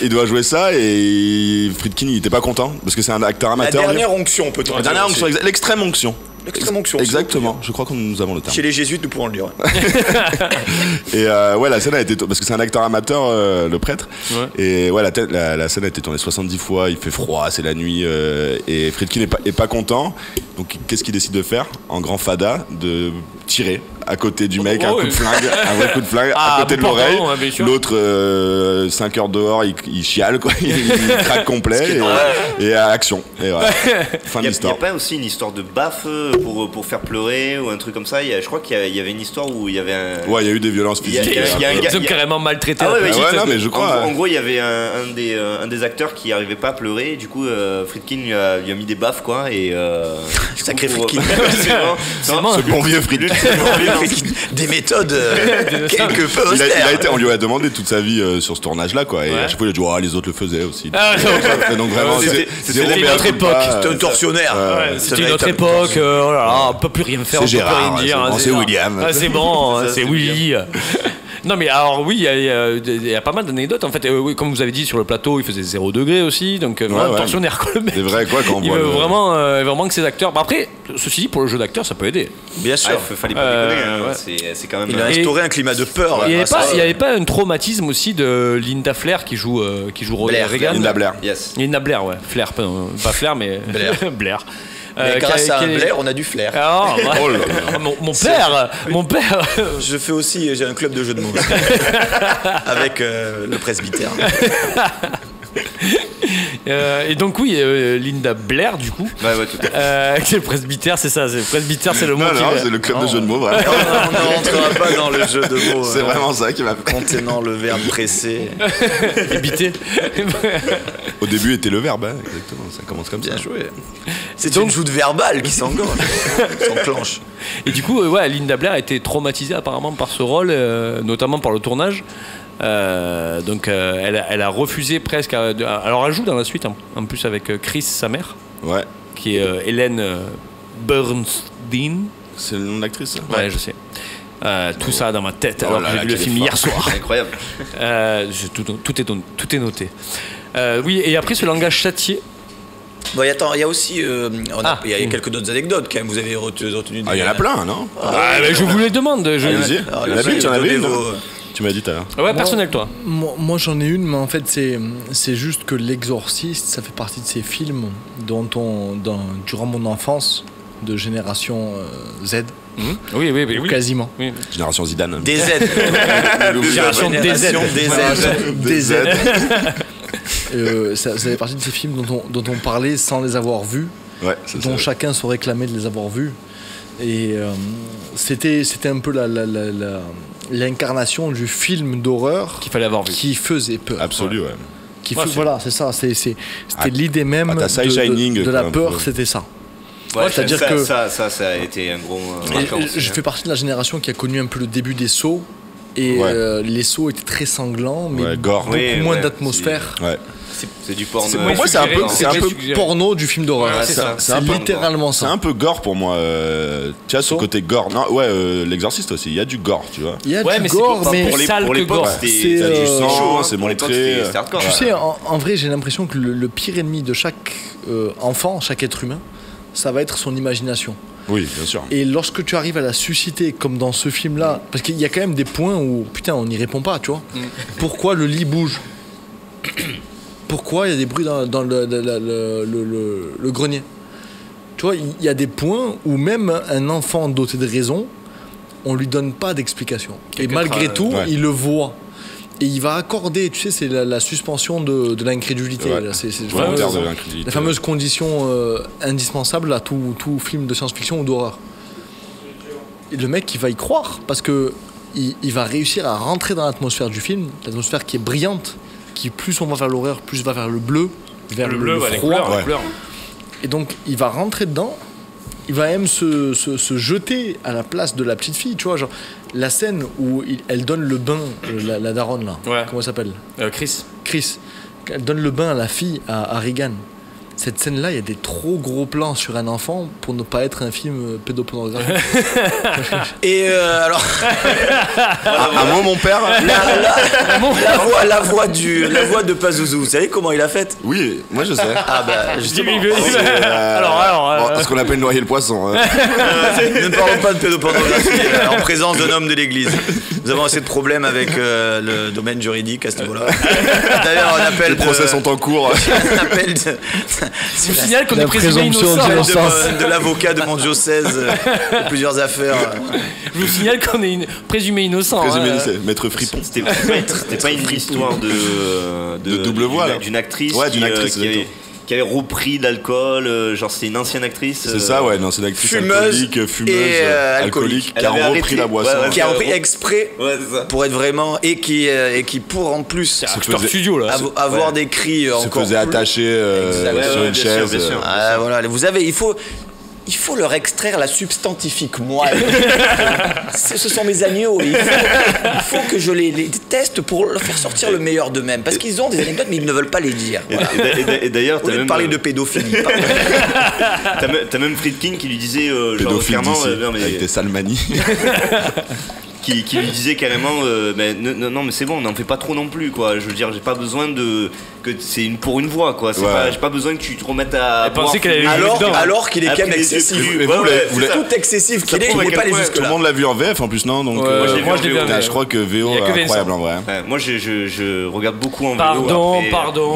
il doit jouer ça et Friedkin il était pas content parce que c'est un acteur amateur. La dernière onction, peut-on dire. La dernière onction, l'extrême onction. L'extrême onction. Exactement, je crois que nous avons le terme. Chez les jésuites, nous pouvons le dire. Et la scène a été parce que c'est un acteur amateur, le prêtre. Ouais. Et la scène a été tournée 70 fois. Il fait froid, c'est la nuit, et Friedkin est pas content. Donc qu'est-ce qu'il décide de faire en grand fada, de tirer à côté du mec un coup de flingue, un vrai coup de flingue à côté de l'oreille. L'autre 5 heures dehors, il chiale quoi, il craque complet et à action. Et voilà. Fin de l'histoire. Il n'y a pas aussi une histoire de baffe pour faire pleurer ou un truc comme ça. Je crois qu'il y avait une histoire où il y avait un... Ouais, il y a eu des violences physiques. Ils ont carrément maltraité. Non, mais je crois. En gros, il y avait un des acteurs qui n'arrivait pas à pleurer. Et du coup, Friedkin lui a mis des baffes quoi. Et sacré Friedkin. Ce bon vieux Friedkin. Des méthodes quelque peu austères. On lui a demandé toute sa vie sur ce tournage-là quoi. Et à chaque fois il a dit les autres le faisaient aussi. Donc vraiment c'était une autre époque. C'était un tortionnaire. C'était une autre époque. On peut plus rien faire. C'est Gérard. C'est William. C'est bon. C'est Willy. Non mais alors oui, il y a pas mal d'anecdotes en fait. Oui, comme vous avez dit sur le plateau, il faisait 0 degré aussi, donc vraiment tensionnaire quoi le mec. C'est vrai quoi quand on voit. Il veut vraiment que ses acteurs. Après, ceci dit, pour le jeu d'acteur, ça peut aider. Bien sûr. Fallait pas déconner. C'est quand même. Il a instauré un climat de peur. Il n'y avait pas un traumatisme aussi de Linda Flair qui joue Reagan. Linda Blair. Yes. Linda Blair, ouais. Flair, pas Flair mais Blair. Mais grâce à un Blair, on a du flair. Mon père. Je fais aussi, j'ai un club de jeux de mots avec le presbytère. Et donc oui, Linda Blair du coup. Ouais, tout à fait. C'est le presbytère, c'est ça. C'est le presbytère, c'est le mot. Non, c'est le club de jeux de mots, vraiment. On ne rentrera pas dans le jeu de mots. C'est vraiment ça qui m'a fait. Contenant le verbe pressé. Éviter. Au début était le verbe, hein, exactement. Ça commence comme Bien ça. joué. C'est une joute verbale qui s'enclenche. Et du coup, Linda Blair a été traumatisée apparemment par ce rôle, notamment par le tournage. Donc elle a refusé presque. Alors elle joue dans la suite, en plus avec Chris, sa mère, qui est Hélène Bernstein. C'est le nom de l'actrice, ça? Ouais, je sais. Tout ça dans ma tête alors que j'ai vu le film hier soir. Incroyable. Tout est noté. Oui, et après ce langage châtié. Bon, attends, il y a aussi il y a quelques d'autres anecdotes quand même. Vous avez retenu il y en a plein, non? Je vous les demande. Allez-y. Tu en avais une, tu m'as dit tout à l'heure. Ouais, personnel, toi. Moi j'en ai une, mais en fait c'est juste que L'Exorciste, ça fait partie de ces films durant mon enfance, de génération Z. Oui. Quasiment. Oui. Génération Zidane. DZ. Génération DZ. Ça fait partie de ces films dont on parlait sans les avoir vus, dont chacun se réclamait de les avoir vus. Et c'était un peu l'incarnation du film d'horreur qu'il fallait avoir vu, qui faisait peur. Absolu, Voilà, c'est ça. C'était l'idée même de la peur, c'était ça. Ouais, c'est-à-dire que ça a été un gros marquant. Je fais partie de la génération qui a connu un peu le début des sauts. Et les sauts étaient très sanglants, mais beaucoup moins d'atmosphère. C'est du porno. Pour moi, c'est un peu porno du film d'horreur. C'est littéralement ça. C'est un peu gore pour moi. Tu vois, ce côté gore. Non, L'Exorciste aussi. Il y a du gore, tu vois. Il y a du gore, mais pour l'époque, c'était du sang, c'est montré. Tu sais, en vrai, j'ai l'impression que le pire ennemi de chaque enfant, chaque être humain, ça va être son imagination. Oui, bien sûr. Et lorsque tu arrives à la susciter, comme dans ce film-là, parce qu'il y a quand même des points où, putain, on n'y répond pas, tu vois. Pourquoi le lit bouge? Pourquoi il y a des bruits dans le grenier? Tu vois, il y a des points où même un enfant doté de raison, on lui donne pas d'explication. Et malgré tout, il le voit. Et il va accorder, tu sais, c'est la suspension de l'incrédulité. C'est la fameuse condition indispensable à tout film de science-fiction ou d'horreur. Et le mec, il va y croire parce que il va réussir à rentrer dans l'atmosphère du film, l'atmosphère qui est brillante, qui plus on va vers l'horreur, plus va vers le bleu, vers le froid. Les couleurs. Et donc, il va rentrer dedans. Il va même se jeter à la place de la petite fille, tu vois, genre la scène où elle donne le bain, la daronne là, comment elle s'appelle? Chris. Elle donne le bain à la fille, à Regan. Cette scène-là, il y a des trop gros plans sur un enfant pour ne pas être un film pédopornographique. Et alors, à moi, mon père, la voix de Pazuzu, vous savez comment il a fait? Oui, moi je sais. Ah bah justement. Alors, ce qu'on appelle noyer le poisson. Ne parlons pas de pédopornographie en présence d'un homme de l'église. Nous avons assez de problèmes avec le domaine juridique à ce niveau-là. D'ailleurs, on appelle. Les procès sont en cours. On appelle. Je vous signale qu'on est présumé innocent de l'avocat de mon diocèse de plusieurs affaires. Je vous signale qu'on est présumé innocent. Maître Fripon. C'était pas une histoire de double voix là. d'une actrice, qui avait repris de l'alcool, genre c'est une ancienne actrice. C'est ça, une ancienne actrice fumeuse alcoolique, qui a repris la boisson. Qui a repris exprès pour être vraiment. Et qui pour en plus. Studio là. Avoir des cris encore. Se faisait attacher sur une chaise. Voilà, il faut leur extraire la substantifique moelle. Ce sont mes agneaux. Il faut que je les teste pour leur faire sortir le meilleur d'eux-mêmes. Parce qu'ils ont des anecdotes, mais ils ne veulent pas les dire. Voilà. Et d'ailleurs, au lieu de parler de pédophilie. T'as même Friedkin qui lui disait pédophile avec tes salmanies. Qui lui disait carrément non mais c'est bon, on n'en fait pas trop non plus quoi. Je veux dire, j'ai pas besoin que c'est pour une voix quoi. J'ai pas besoin que tu te remettes à penser qu'elle alors qu'il est quand même excessif. Tout excessif qu'il est, il n'est pas allé jusque là. Tout le monde l'a vu en VF en plus, non? Donc moi je l'ai vu en VF. Je crois que VO est incroyable en vrai. Moi je regarde beaucoup en VO. Pardon.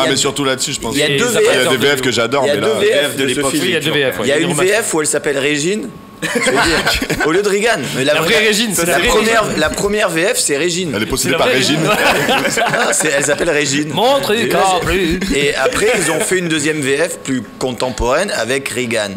Mais surtout là-dessus, je pense. Il y a deux VF. Il y a des VF que j'adore. Il y a deux VF de l'époque. Il y a une VF où elle s'appelle Régine. Au lieu de Regan. Mais la vraie Régine, c'est la première VF, c'est Régine. Elle est possédée par Régine. Elle s'appelle Régine. Mon Montrez Et après, ils ont fait une deuxième VF plus contemporaine avec Reagan.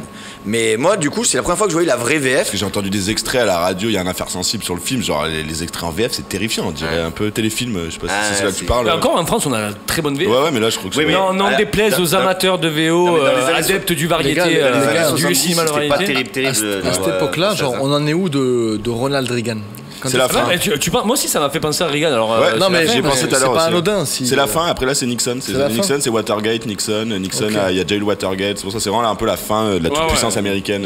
Mais moi, du coup, c'est la première fois que je voyais la vraie VF. Parce que j'ai entendu des extraits à la radio, il y a un affaire sensible sur le film, genre les extraits en VF, c'est terrifiant, on dirait un peu téléfilm, je sais pas si c'est là que tu parles. Mais encore en France, on a une très bonne VF. Ouais, mais là, je crois que c'est. Non, déplaise aux amateurs de VO, adeptes du variété, du cinéma de c'était pas variété. terrible. À cette époque-là, genre, on en est où de Ronald Reagan? C'est la fin. Moi aussi, ça m'a fait penser à Reagan. Alors, non, mais j'ai pensé tout à l'heure. C'est pas anodin. C'est la fin. Après là, c'est Nixon. Nixon, c'est Watergate. Nixon, il y a Jail Watergate. C'est pour ça, c'est vraiment un peu la fin de la toute puissance américaine.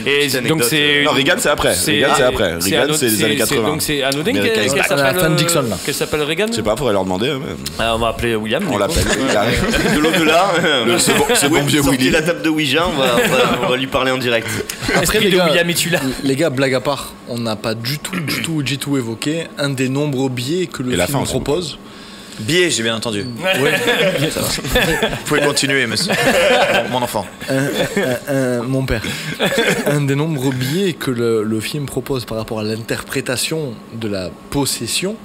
Et donc c'est. Non, Reagan, c'est après. Reagan, c'est les années 80. Donc c'est anodin. Qu'elle s'appelle la fin de Nixon là. Qu'elle s'appelle Reagan. Je sais pas, faudrait leur demander. On va appeler William. On l'appelle. De l'au-delà. Ce bon vieux Willy. La table de Ouija, on va lui parler en direct. Après, William, es-tu là? Les gars, blague à part, on n'a pas du tout évoqué un des nombreux biais que le film propose. Biais, j'ai bien entendu. Oui. Ça va. Vous pouvez continuer, monsieur. Mon enfant. Mon père. Un des nombreux biais que le film propose par rapport à l'interprétation de la possession.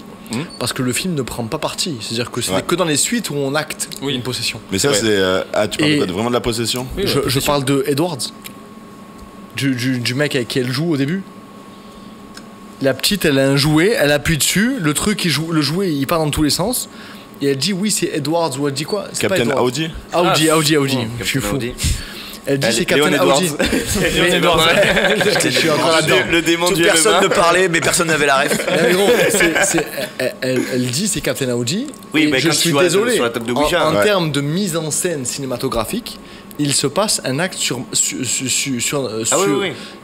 Parce que le film ne prend pas parti. C'est-à-dire que c'est que dans les suites où on acte une possession. Mais ça, c'est. Tu parles vraiment de la possession? Je parle de Edwards. Du mec avec qui elle joue au début. La petite, elle a un jouet, elle appuie dessus, le jouet, il part dans tous les sens. Et elle dit oui, c'est Edwards, ou elle dit quoi? Captain Audi. Audi. Je suis fou. Elle dit c'est Captain Audi. Je suis encore là-dedans. Le démon du personne ne parlait, mais personne n'avait la ref. Mais gros, elle dit c'est Captain Audi. Oui, mais je suis désolé. Sur la table de Ouija, en termes de mise en scène cinématographique, il se passe un acte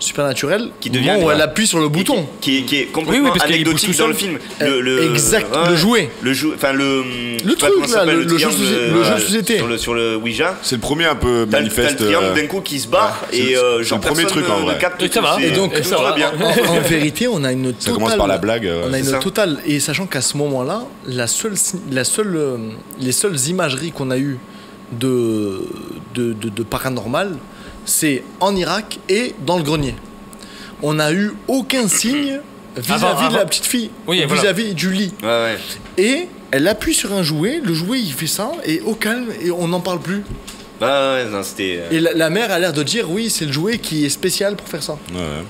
supernaturel qui devient où elle appuie sur le bouton. Qui est complètement anecdotique dans le film. Exact, le jouet. Le truc là, le jeu de société. Sur le Ouija. C'est le premier un peu manifeste. T'as le triangle d'un coup qui se barre et c'est le premier truc en vrai. Ça va. Et donc, ça va bien. En vérité, on a une totale. Ça commence par la blague. On a une totale. Et sachant qu'à ce moment-là, les seules imageries qu'on a eues de paranormal, c'est en Irak et dans le grenier. On n'a eu aucun signe vis-à-vis de la petite fille, vis-à-vis du lit. Ouais. Et elle appuie sur un jouet, le jouet il fait ça, et au calme, et on n'en parle plus. Non, c'était. Et la mère a l'air de dire oui, c'est le jouet qui est spécial pour faire ça.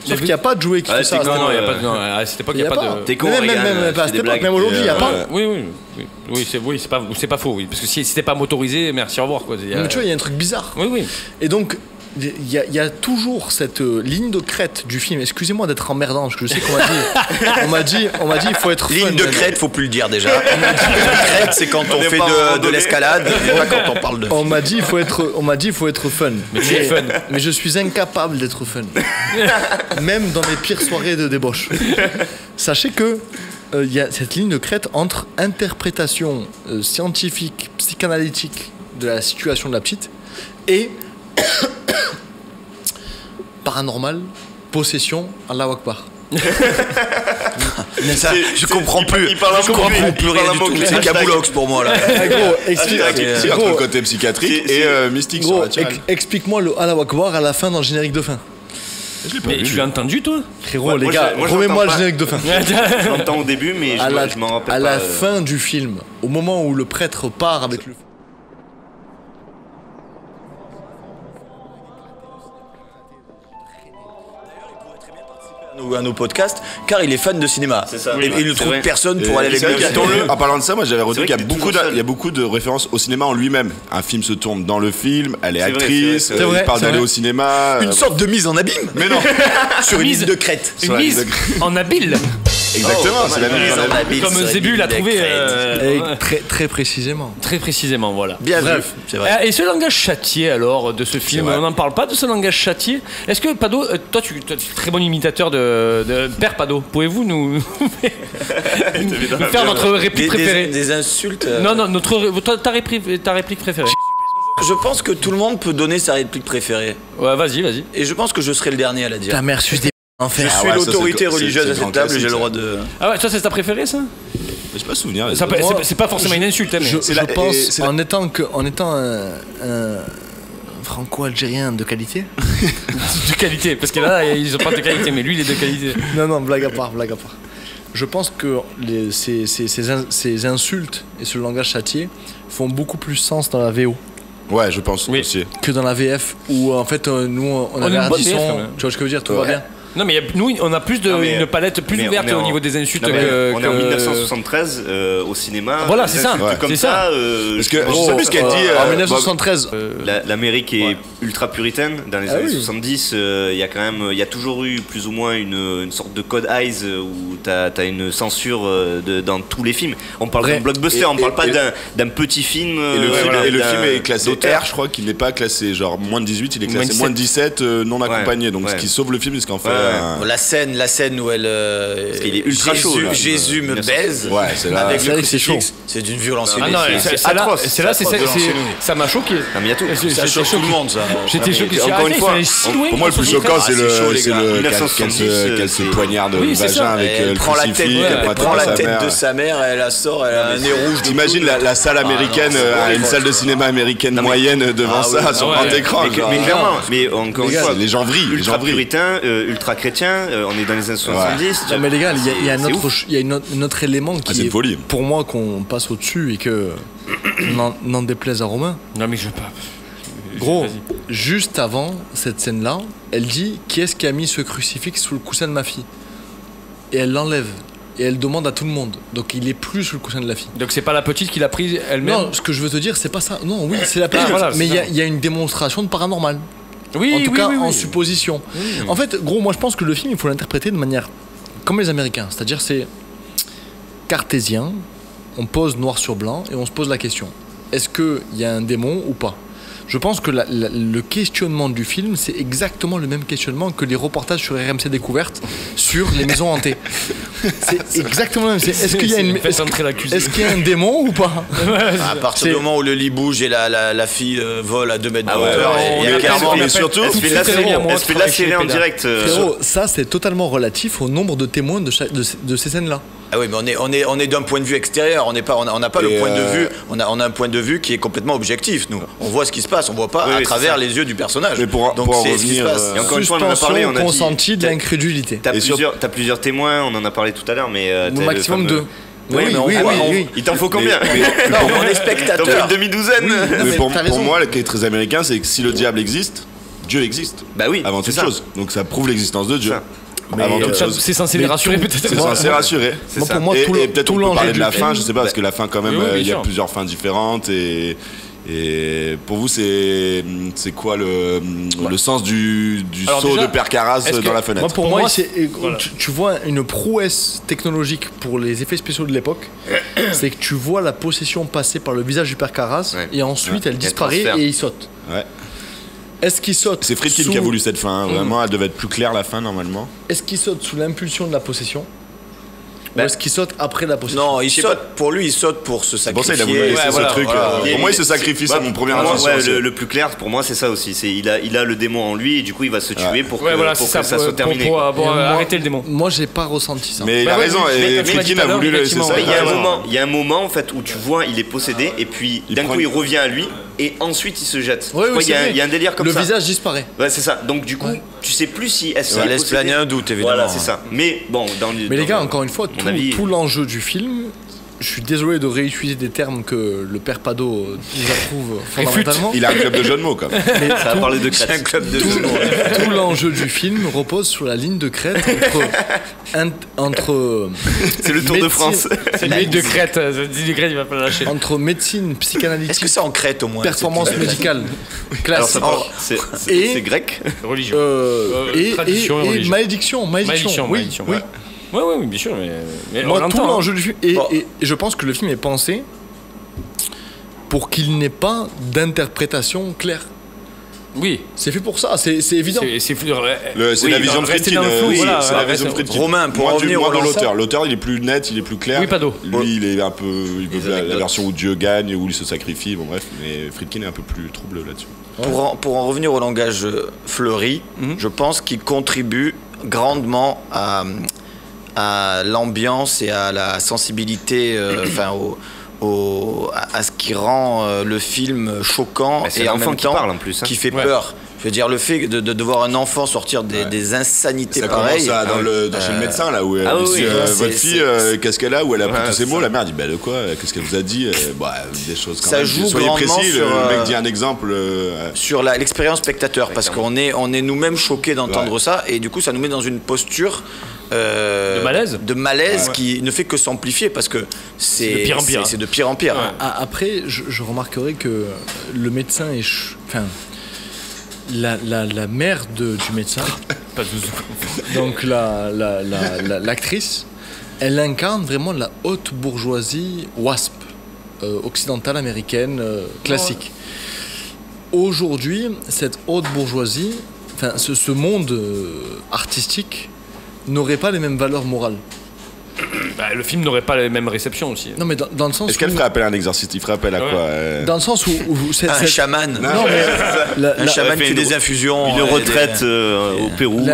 Sauf qu'il n'y a pas de jouet qui fait ça. Non, il n'y a pas de. À cette époque, il n'y a pas de. T'es con, même pas à cette époque, même aujourd'hui, il n'y a pas. Oui, c'est pas faux, oui. Parce que si c'était pas motorisé, merci, au revoir. Quoi. Mais tu vois, il y a un truc bizarre. Oui. Et donc, il y a toujours cette ligne de crête du film. Excusez-moi d'être emmerdant, parce que je sais qu'on m'a dit, il faut être fun. Ligne de crête, faut plus le dire déjà. Crête, c'est quand on fait de l'escalade, pas quand on parle de. On m'a dit, il faut être fun. Mais je suis incapable d'être fun. Même dans mes pires soirées de débauche. Sachez que il y a cette ligne de crête entre interprétation scientifique, psychanalytique de la situation de la petite et paranormal, possession, Allahu Akbar. Mais ça, je comprends plus. Je comprends plus rien du tout. C'est Kaboulox pour moi là. Gros, entre le côté psychiatrique et mystique. Gros, explique-moi le Allahu Akbar à la fin dans le générique de fin. Mais tu l'as entendu toi? Frérot, les gars, remets-moi le générique de fin. Je l'entends au début, mais je m'en rappelle pas. À la fin du film, au moment où le prêtre part avec le. À nos podcasts, car il est fan de cinéma. C'est ça. Et il ne trouve personne pour aller avec lui. En parlant de ça, moi j'avais retenu qu'il y a beaucoup de références au cinéma en lui-même. Un film se tourne dans le film, elle est actrice, il parle d'aller au cinéma. Une sorte de mise en abîme. Mais non. Sur une mise de crête. Une mise en habile. Exactement, c'est la mise en habile. Comme Zébu l'a trouvé. Très précisément. Très précisément, voilà. Bien vu, c'est vrai. Et ce langage châtié alors de ce film, on n'en parle pas de ce langage châtié. Est-ce que Pado, toi tu es très bon imitateur de Père Pado, pouvez-vous nous faire notre réplique préférée? Des insultes. Non, ta réplique préférée. Je pense que tout le monde peut donner sa réplique préférée. Ouais, vas-y. Et je pense que je serai le dernier à la dire. Ta mère suce des je suis l'autorité religieuse à cette table et j'ai le droit de. Ah ouais, toi c'est ta préférée ça? J'ai pas souvenir. C'est pas forcément une insulte, mais je pense en étant un franco-algérien de qualité. De qualité, parce que là ils ont pas de qualité, mais lui il est de qualité. Non, blague à part. je pense que ces insultes et ce langage châtié font beaucoup plus sens dans la VO. Ouais, je pense aussi. Que dans la VF, où en fait, nous, on avait un disson, tu vois ce que je veux dire, tout va bien. Non mais nous on a plus une palette plus ouverte au niveau des insultes. On est en 1973 au cinéma. Voilà, c'est ça. Comme ça. Parce que je sais plus ce qu'elle dit. En 1973, l'Amérique est ultra puritaine. Dans les années 70, il y a toujours eu plus ou moins une sorte de code eyes où t'as une censure dans tous les films. On parle d'un blockbuster, on parle pas d'un petit film. Et le film est classé R, je crois qu'il n'est pas classé genre moins de 18, il est classé moins de 17 non accompagné. Donc ce qui sauve le film, c'est qu'en fait. La scène où elle. Il est ultra chaud. Jésus me baise. Ouais, c'est là. Avec le crucifix. C'est d'une violence inouïe. C'est atroce. Ça m'a choqué. Non, mais il y a tout. Ça choque tout le monde, ça. J'étais choqué. Encore une fois, pour moi, le plus choquant, c'est qu'elle se poignarde le vagin avec le crucifix. Elle prend la tête de sa mère, elle la sort, elle a un nez rouge. T'imagines la salle américaine, une salle de cinéma américaine moyenne devant ça sur grand écran. Mais clairement, mais encore une fois, les gens vrillent. Ultra puritain, ultra chrétien, on est dans les années 70. Non mais les gars, il y a un autre élément qui est pour moi qu'on passe au-dessus et que n'en déplaise à Romain. Non mais je veux pas. Gros, juste avant cette scène-là, elle dit qui est-ce qui a mis ce crucifix sous le coussin de ma fille? Et elle l'enlève. Et elle demande à tout le monde. Donc il est plus sous le coussin de la fille. Donc c'est pas la petite qui l'a prise elle-même? Non, ce que je veux te dire, c'est pas ça. Non, oui, c'est la petite. Voilà, mais il y a une démonstration de paranormal. Oui, en tout cas, en supposition. En fait, gros, moi je pense que le film, il faut l'interpréter de manière comme les Américains. C'est-à-dire, c'est cartésien, on pose noir sur blanc et on se pose la question. Est-ce qu'il y a un démon ou pas? Je pense que le questionnement du film, c'est exactement le même questionnement que les reportages sur RMC Découverte sur les maisons hantées. C'est exactement le même. Est-ce qu'il y a un démon ou pas? À partir du moment où le lit bouge et la fille vole à 2 mètres de hauteur, il y a clairement, mais surtout, elle se fait lacérer en direct. Frérot, ça c'est totalement relatif au nombre de témoins de ces scènes-là. Ah oui, mais on est d'un point de vue extérieur, on n'a pas le point de vue, on a un point de vue qui est complètement objectif, nous. On voit ce qui se passe, on voit pas à travers les yeux du personnage. Mais pour c'est revenir, ce qui se passe. Et encore une fois, on en a parlé, on a consentie de l'incrédulité. T'as plusieurs témoins, on en a parlé tout à l'heure, mais au maximum 2. Oui. Il t'en faut combien? Non, on est spectateur. T'en faut une demi-douzaine. Mais pour moi, le qui est très américain, c'est que si le diable existe, Dieu existe. Bah oui. Avant toute chose. Donc ça prouve l'existence de Dieu. C'est censé les rassurer peut-être. C'est censé rassurer. Pour moi, et peut-être on peut parler de la fin, je sais pas, parce que la fin quand même, il y a plusieurs fins différentes et pour vous, c'est quoi le sens du saut de Père Carras dans la fenêtre? Pour moi, tu vois une prouesse technologique pour les effets spéciaux de l'époque, c'est que tu vois la possession passer par le visage du Père Carras et ensuite elle disparaît et il saute. Ouais. Est-ce qu'il saute? C'est Friedkin qui a voulu cette fin. Vraiment, elle devait être plus claire la fin normalement. Est-ce qu'il saute sous l'impulsion de la possession? Ou est-ce qu'il saute après la possession? Non, il saute pour se sacrifier. Pour ça, il a voulu laisser ce truc. Pour moi, il se sacrifie, c'est mon premier intuition. Le plus clair pour moi, c'est ça aussi. Il a le démon en lui et du coup, il va se tuer pour que ça soit terminé. Pour arrêter le démon. Moi, j'ai pas ressenti ça. Mais il a raison. Et Friedkin a voulu laisser ça. Il y a un moment en fait où tu vois, il est possédé et puis d'un coup, il revient à lui et ensuite il se jette. Il y a un délire comme ça. Le visage disparaît. Ouais, c'est ça. Donc du coup, tu sais plus si ça laisse planer un doute évidemment. Voilà, c'est ça. Mais bon, mais les gars, encore une fois, tout l'enjeu du film, je suis désolé de réutiliser des termes que le père Pado désapprouve fondamentalement. Il a un club de jeux de mots quand même. Ça va parler de crête. Un club de jeux de mots. Tout l'enjeu du film repose sur la ligne de crête entre c'est le Tour de France. C'est la ligne de crête. Il va pas la lâcher. Entre médecine psychanalytique. Est-ce que c'est en Crète au moins? Performance médicale. Classe. C'est grec. Religion. Et malédiction. Oui, bien sûr. Mais moi, tout l'enjeu du film. Et je pense que le film est pensé pour qu'il n'ait pas d'interprétation claire. Oui. C'est fait pour ça, c'est évident. C'est la vision de Friedkin. C'est la vision de Friedkin. Romain, pour revenir de l'auteur. L'auteur, il est plus net, il est plus clair. Oui, Pado. Lui, il est un peu. Il veut la version où Dieu gagne, où il se sacrifie. Bon, bref. Mais Friedkin est un peu plus trouble là-dessus. Pour en revenir au langage fleuri, je pense qu'il contribue grandement à l'ambiance et à la sensibilité, à ce qui rend le film choquant et en même temps qui parle en plus, qui fait peur. Je veux dire, le fait de voir un enfant sortir des insanités pareilles. Ça commence chez le médecin, là, où elle dit votre fille, qu'est-ce qu'elle a, où elle a pris tous ces mots. La mère dit, bah de quoi, qu'est-ce qu'elle vous a dit, des choses quand ça même. joue Soyez grandement précis, sur, le mec dit un exemple. Sur l'expérience spectateur, parce qu'on est nous-mêmes choqués d'entendre ça, et du coup, ça nous met dans une posture. De malaise qui ne fait que s'amplifier, parce que c'est de pire en pire. Après, je remarquerai que le médecin est. Enfin. La mère du médecin, donc l'actrice, elle incarne vraiment la haute bourgeoisie WASP, occidentale américaine classique. Aujourd'hui, cette haute bourgeoisie, enfin ce monde artistique n'aurait pas les mêmes valeurs morales. Le film n'aurait pas la même réception aussi. Non, mais dans le sens. Est-ce qu'elle ferait appel à un exorciste? Il ferait appel à quoi Dans le sens où un chaman. Non, mais un chaman qui fait des infusions. Une retraite au Pérou.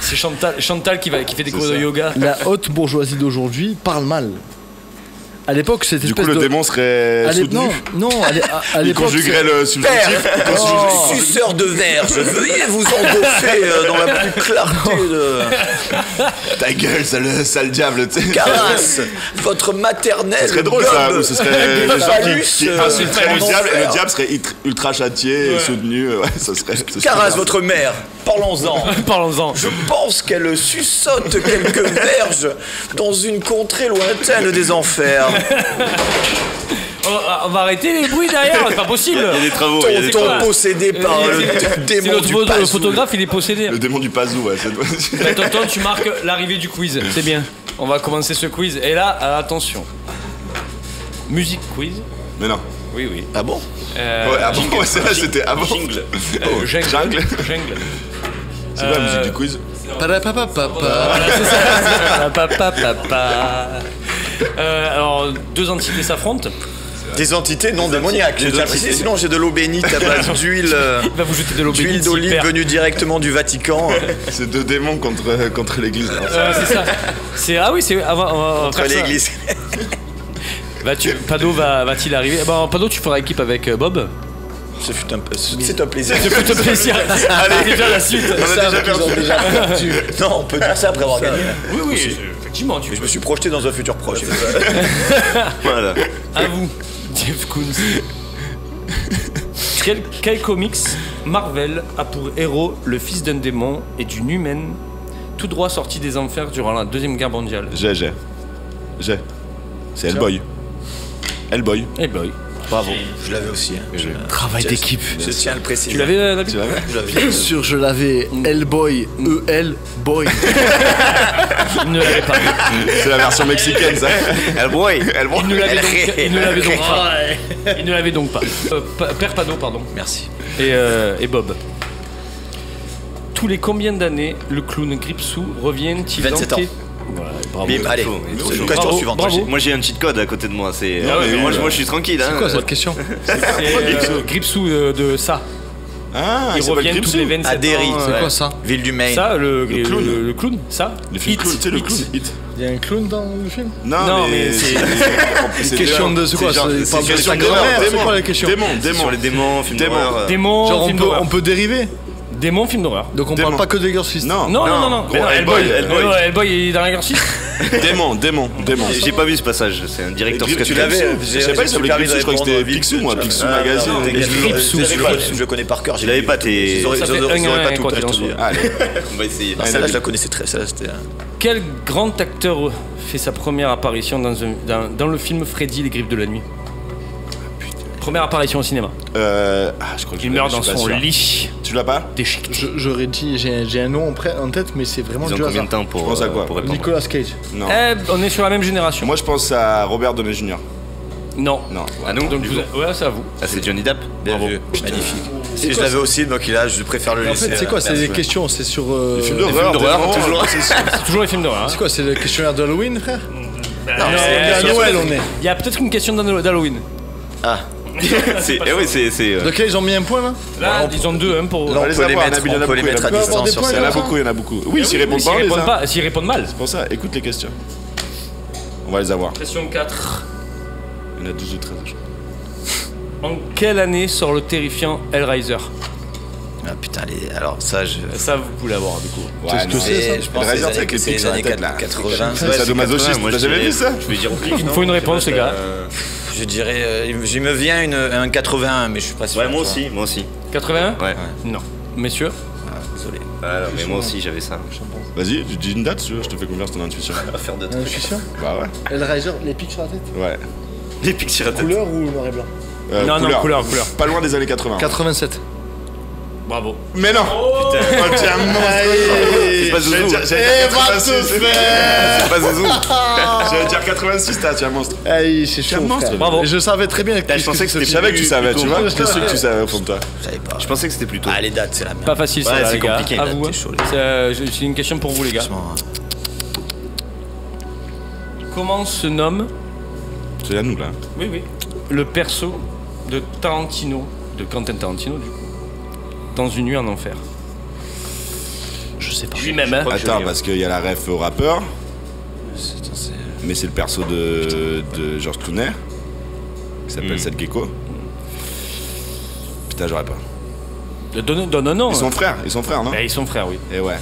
C'est Chantal qui fait des cours de yoga. La haute bourgeoisie d'aujourd'hui parle mal. À l'époque, c'était. Du coup, le démon serait soutenu. Non, à l'époque. Il conjuguerait le subjonctif. Suceur de verge, veuillez vous engoffer dans la plus clarté de. Ta gueule, sale diable, tu sais. Caresse, votre maternelle. Ce serait drôle ça, ou ce serait les gens qui insulteraient le diable, et le diable serait ultra châtié et soutenu. Ouais, ça serait. Caresse votre mère, parlons-en. Parlons-en. Je pense qu'elle suçote quelques verges dans une contrée lointaine des enfers. On va arrêter les bruits derrière, c'est pas possible. Il y a des travaux. Tonton possédé par le démon du Pazou. Le photographe, il est possédé. Le démon du Pazou, ouais. Tonton, tu marques l'arrivée du quiz, c'est bien. On va commencer ce quiz. Et là, attention. Musique quiz. Mais non. Oui. Ah bon? Ouais, avant, c'était avant. Jingle. Jungle. C'est quoi la musique du quiz? Alors, deux entités s'affrontent. Des entités non démoniaques, j'ai déjà précisé. Sinon, j'ai de l'eau bénite à base d'huile. Il va vous jeter de l'eau bénite. D'huile d'olive venue directement du Vatican. C'est deux démons contre l'église. C'est ça. Ah oui, c'est avant. Contre l'église. Pado va-t-il arriver? Pado, tu feras équipe avec Bob. C'est un plaisir. C'est plutôt plaisir. Allez, déjà la suite. On a déjà perdu. Non, on peut dire ça après avoir gagné. Oui, effectivement. Je me suis projeté dans un futur proche. Voilà. À vous, Jeff Koons. Quel comics Marvel a pour héros le fils d'un démon et d'une humaine, tout droit sorti des enfers durant la Deuxième Guerre mondiale? J'ai. C'est Hellboy. Hellboy. Bravo. Je l'avais aussi. Travail d'équipe. Je tiens à le préciser. Tu l'avais, David? Bien sûr, je l'avais. Hellboy. Boy. Il ne l'avait pas. C'est la version mexicaine, ça. Hellboy. Il ne l'avait donc pas. Père Pado, pardon. Merci. Et Bob. Tous les combien d'années le clown Gripsou revient-il 27 ans. Voilà, bravo. Bim, allez, question suivante. Moi j'ai un cheat code à côté de moi. Moi je suis tranquille. C'est quoi cette question? C'est Gripsou de ça. Ah, il revient tous les 27 ans. Derry. C'est quoi ça? Ville du Maine. Ça, le clown, ça. Le film clown, tu sais, le clown. Il y a un clown dans le film? Non, mais c'est question de c'est quoi? C'est question d'horreur. C'est quoi la question? Sur les démons, film d'horreur. Démons, film d'horreur. On peut dériver? Démon, film d'horreur. Donc on parle pas que de l'exorciste. Non. Hellboy est dans l'exorciste. Démon. J'ai pas vu ce passage, c'est un directeur Tu l'avais. Je sais pas, il s'appelait Gripsou, je crois que c'était Picsou, moi, Picsou Magazine. Je connais par cœur. Je l'avais pas tes. Ils auraient pas tout dit. Allez, on va essayer. Celle-là, je la connaissais très. Quel grand acteur fait sa première apparition dans le film Freddy, les griffes de la nuit? Première apparition au cinéma. Je crois que il meurt dans son lit. Tu l'as pas? Déchiqueté. J'aurais dit, j'ai un nom en tête, mais c'est vraiment du combien hasard. de temps pour. Je pense à quoi? Nicolas Cage. Non. On est sur la même génération. Moi, je pense à Robert Downey Jr. Non. Ah non. Donc ouais, c'est à vous. Ah, c'est Johnny Depp. Bravo. Magnifique. Si je l'avais aussi, donc là, je préfère le laisser. En fait, c'est quoi? C'est des questions, c'est sur. Les films d'horreur, toujours. C'est toujours les films d'horreur. C'est quoi? C'est le questionnaire d'Halloween, frère? Non, à Noël, on est. Il y a peut-être une question d'Halloween. Ah. C'est. Donc là, ils ont mis un point là? Là, ils ont deux, pour. Là, on peut les mettre à distance sur Il y en a beaucoup. Oui, s'ils répondent pas, s'ils répondent mal. c'est pour ça. Écoute les questions. On va les avoir. Question 4. Il y en a 12 ou 13, je crois. En quelle année sort le terrifiant Hellraiser? Ah putain, alors ça, Ça, vous pouvez l'avoir du coup. Ouais, je pense que c'est les années 80. C'est sadomasochisme, t'as jamais vu ça? Je vais dire Il me faut une réponse, les gars. Je dirais, il me vient un 81, mais je suis pas sûr. Ouais, moi aussi. 81? Ouais. Non. Messieurs? Désolé. Alors, mais moi aussi j'avais ça. Vas-y, tu dis une date, tu veux, je te fais confiance ton intuition. On va faire de Je suis sûr. Bah ouais. Et le Riser, les pics sur la tête. Ouais. Les pics sur la tête. Couleur ou noir et blanc? Non, couleur. Pas loin des années 80. 87. Bravo. Mais non. Putain. Oh, t'es un monstre. C'est pas Zouzou. C'est pas Zouzou. J'allais dire 86, t'es un monstre. Aïe, c'est chaud, monstre. frère. Bravo. Et je savais très bien que Je pensais que c'était Je savais que tu savais, tu vois. J'étais sûr que tu savais au fond de toi. Je savais pas. Je pensais que c'était plus tôt. Ah, les dates, c'est la merde. Pas facile ça, Ouais, là, c'est les gars. compliqué, À là, vous. t'es chaud, J'ai une question pour vous, les gars. Franchement, Comment se nomme, C'est à nous là. oui, le perso de Tarantino, de Quentin Tarantino, du coup, dans Une nuit en enfer? Je sais pas. Lui-même, hein. Attends, parce qu'il y a la ref au rappeur, mais c'est le perso de George Clooney, qui s'appelle Seth Gecko. Putain, j'aurais pas. Donne un nom. Ils sont frères, non? Ils sont frères, oui. Et ouais.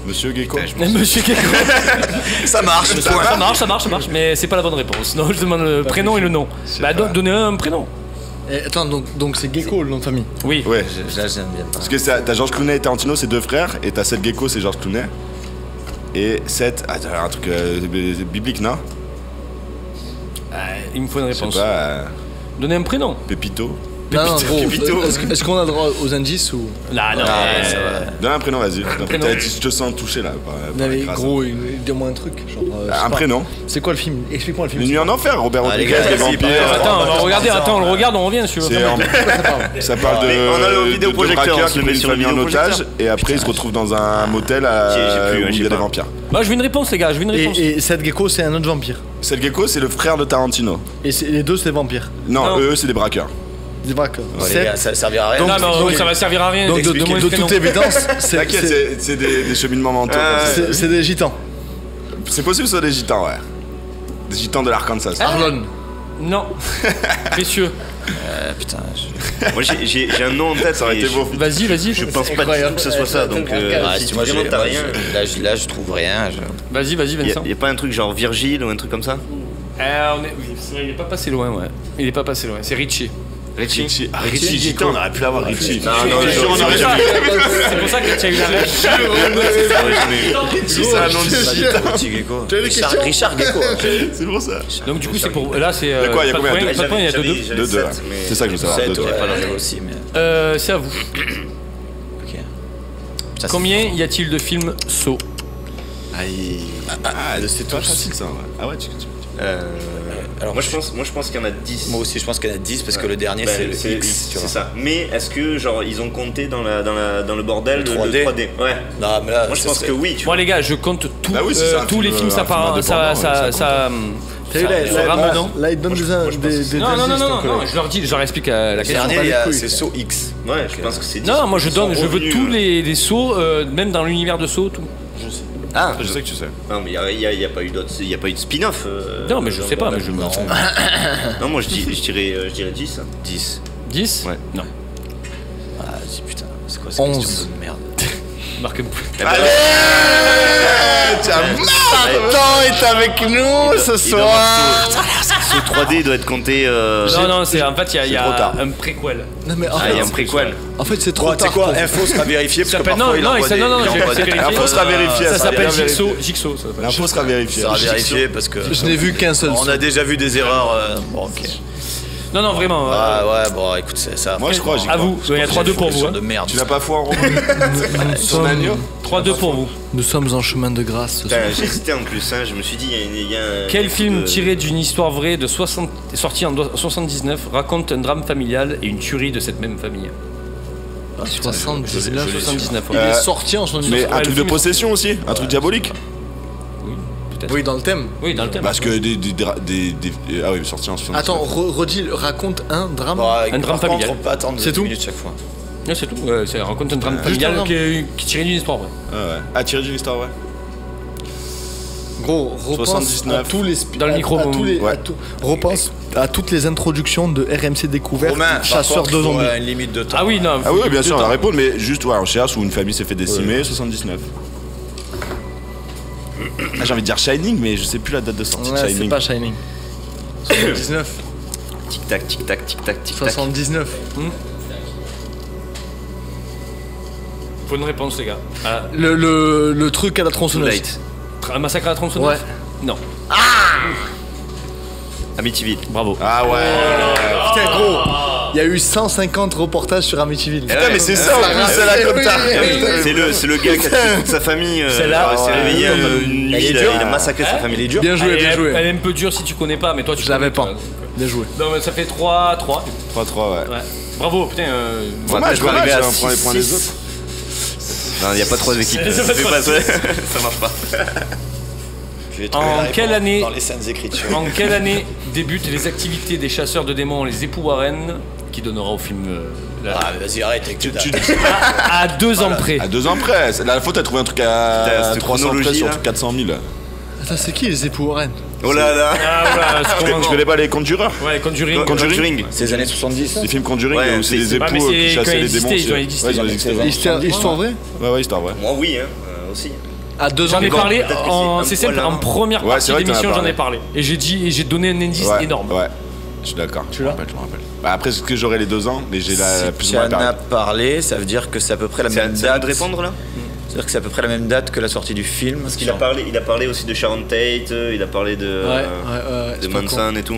Monsieur Gecko. Monsieur Gecko. ça marche. Ça marche, mais c'est pas la bonne réponse. Non, je demande le prénom et le nom. Bah, donnez un prénom. Et attends, donc c'est Gecko le nom de famille. Oui. Ouais. Là, j'aime bien. Parce que t'as George Clooney et Tarantino, c'est deux frères, et t'as Seth Gecko, c'est George Clooney. Et Seth, t'as un truc biblique, non? Il me faut une Je sais réponse. pas, Donnez un prénom. Pépito. Non, gros, Pépito. est-ce qu'on a droit aux indices ou. Là, non. Donne un prénom, vas-y. prénom. Je te sens touché là. Non, mais gros, dis-moi un truc. Genre, je sais Un pas. prénom. C'est quoi le film? Explique-moi le film. Une nuit en enfer, Robert Ah, les Rodriguez, gars, les vas-y, vampires. Attends, on va regarder, on le regarde, on revient si tu veux. C'est ça parle de, Mais on a le de vidéoprojecteur, braqueurs on se qui le prennent met une sur le famille en otage vidéoprojecteur. et après ils se retrouvent dans un motel J'ai plus, où il y j'ai a des pas. vampires. Bah, je veux une réponse, les gars, je veux une réponse. Et Seth Gecko, c'est un autre vampire. Seth Gecko, c'est le frère de Tarantino. Et les deux, c'est des vampires. Non, Non. eux, c'est des braqueurs. Des braqueurs. Ouais, les gars, ça servira à rien. Non, mais ça va servir à rien. Donc, d'expliquer le de prénom. toute évidence, c'est T'inquiète, c'est des cheminements mentaux. c'est des gitans. C'est possible que ce soit des gitans, ouais. Des gitans de l'Arkansas. Arlon. Non. Messieurs, Putain, Moi j'ai un nom en tête, Ça aurait été beau. vas-y. Je pense pas du tout que ce soit ça, donc si moi, vraiment t'as rien. là, je trouve rien. Vas-y, Vincent. Y'a pas un truc genre Virgile ou un truc comme ça? Oui, c'est vrai, il est pas passé loin, ouais. Il est pas passé loin. C'est Richie. Richie? Richie, gitan, on aurait pu l'avoir, Richie. Non, on aurait jamais. C'est pour ça que tu as eu la rêve. Richie, c'est un nom de gitan. Petit Gecko. Richard Gecko. C'est pour ça. Donc, du coup, c'est pour. Là, c'est. De quoi, il y a pas de combien? point, pas de point, il y a 2-2. Deux, ouais. C'est ça que je veux savoir. 7, Deux, ouais, deux. j'avais aussi, mais. C'est à vous. Ok. Ça, Combien y a-t-il de films Saw? Aïe. C'est pas facile ça, ouais. Ah ouais, Alors, moi je pense qu'il y en a 10. Moi aussi, je pense qu'il y en a 10 parce que le dernier, c'est le X. tu C'est vois. ça. Mais est-ce que genre ils ont compté dans le bordel Le le 3D? 3D? Ouais. Non, mais là, Moi je ça pense serait- que oui. Tu Moi, vois. les gars, je compte tout, Bah oui, c'est ça, un tous les film, films, un film indépendant, ça T'as vu, rame dedans. là, il donne des Non, indices. non, donc, je leur explique la Le question. dernier, pas les couilles. c'est Saw X. Ouais, je pense que c'est 10. Non, moi je Ils sont veux revenus, tous les sauts, même dans l'univers de Saw, tout. Ah, Je sais que tu sais. non, mais il y a pas eu d'autres, il y a pas eu de spin-off. Non, mais je sais pas, mais je me. Non, moi je dirais 10. 10. 10 Ouais. Non. Ah, dis putain, c'est quoi cette 11. question de merde? Marque un point. Attends, est avec nous ce soir. Ce 3D doit être compté. Non, c'est en fait, il y trop tard. a un préquel. Non, mais Ah, il y a un préquel. en fait, c'est trop Bon, tu sais tard. quoi, pour- info sera vérifiée parce Ça que s'appelle- parfois non, il non, envoie ça- des- non, non, il j'ai- envoie c'est des- vérifié. L'info sera vérifiée. Ça sera s'appelle bien vérifié. Jigsaw. Ça s'appelle. L'info sera vérifiée. Ça sera vérifié parce que Je n'ai vu qu'un seul. on a déjà vu des erreurs. Bon, ok. Non, vraiment. Ah ouais, bon, écoute, ça. Moi, je crois, j'y À crois. vous, il y a 3-2 pour vous. De hein. merde. Tu n'as pas foi en Romain Nous Son agneau 3-2 pour vous. Nous sommes en chemin de grâce ce soir. Putain, j'hésitais en plus, hein. Je me suis dit, il y a un. Quel film tiré d'une histoire vraie de 60, sorti en 79 raconte un drame familial et une tuerie de cette même famille? 79. 79, Il ouais. est sorti en son Mais Ouais, un le truc de film est possession aussi. Un truc diabolique. Peut-être. Oui, dans le thème. Oui, dans le thème. Parce que ah oui, sorti en 70. Attends, redis, raconte un drame. Bon, Un drame par contre, familial. on peut attendre C'est 10 tout minutes chaque fois. Ouais, c'est tout. Ça raconte un drame Juste familial un drame. qui est tiré d'une histoire vraie. Ah ouais. Ah, tiré d'une histoire, ouais. Gros, repense 79. à tous les Dans le micro, repense à toutes les introductions de RMC Découverte, Romain, chasseurs de zombies. une limite de temps. Ah oui, non. Ah oui, bien sûr, on va répondre, mais juste, on cherche où une famille s'est fait décimer, 79. Ah, j'ai envie de dire Shining, mais je sais plus la date de sortie de Ouais, c'est Shining. pas Shining. 79. Tic-tac, tic-tac, tic-tac, tic-tac. 79. Faut une réponse, les gars. Le truc à la Too tronçonneuse. late. Un massacre à la tronçonneuse. Ouais. Non. Amityville. Bravo. Ah ouais. Putain, gros, il y a eu 150 reportages sur Amityville. Putain, mais c'est ça, en plus, c'est là comme ça. C'est le gars qui a tué toute sa famille. Celle-là, il s'est réveillé une nuit, il a massacré sa famille. Il est dur. Bien joué, bien Elle joué. est un peu dure si tu connais pas, mais toi tu Je l'avais connais, pas. toi. Bien joué. Non, mais ça fait 3-3. 3-3, ouais. Ouais. Bravo, putain. Dommage, On va dommage, arriver à on prend les points des 6-6. autres. Non, il n'y a pas 3 équipes. C'est pas ça marche pas. Je vais trouver En la réponse quelle année- dans les scènes écritures. En quelle année débutent les activités des chasseurs de démons, les époux Warren, qui donnera au film Ah, mais vas-y, arrête avec à 2 ans près. À 2 ans près. La faute, t'as trouvé un truc à Cette 300 près chronologie, sur là. 400 000. Attends, c'est qui les époux Warren? Oh là là. Ah voilà, c'est Tu connais pas les Conjurers? Ouais, Conjuring. Conjuring. C'est les années 70. Les films Conjuring Ouais, où c'est des c'est- époux Ah, mais c'est qui quand chassaient ils les démons. existaient, aussi. ils ont existé. Ouais, ils ont existé. ouais. Histoire vraie? Ouais, histoire vraie. Moi, oui, aussi. À 2 ans. J'en ai Encore, parlé peut-être que en, c'est c'est un simple, poil en avant. première Ouais, partie c'est vrai que t'en as d'émission, j'en ai parlé. parlé. Et j'ai donné un indice Ouais, énorme. Ouais, je suis d'accord. Tu l'as? Je me rappelle. Bah, après, est-ce que j'aurai les 2 ans, mais j'ai la plus Si ou tu moins en la as période. parlé, ça veut dire que c'est à peu près la même C'est à date. de répondre là. C'est-à-dire que c'est à peu près la même date que la sortie du film. Parce qu'il a parlé aussi de Sharon Tate, il a parlé de c'est pas Manson et tout.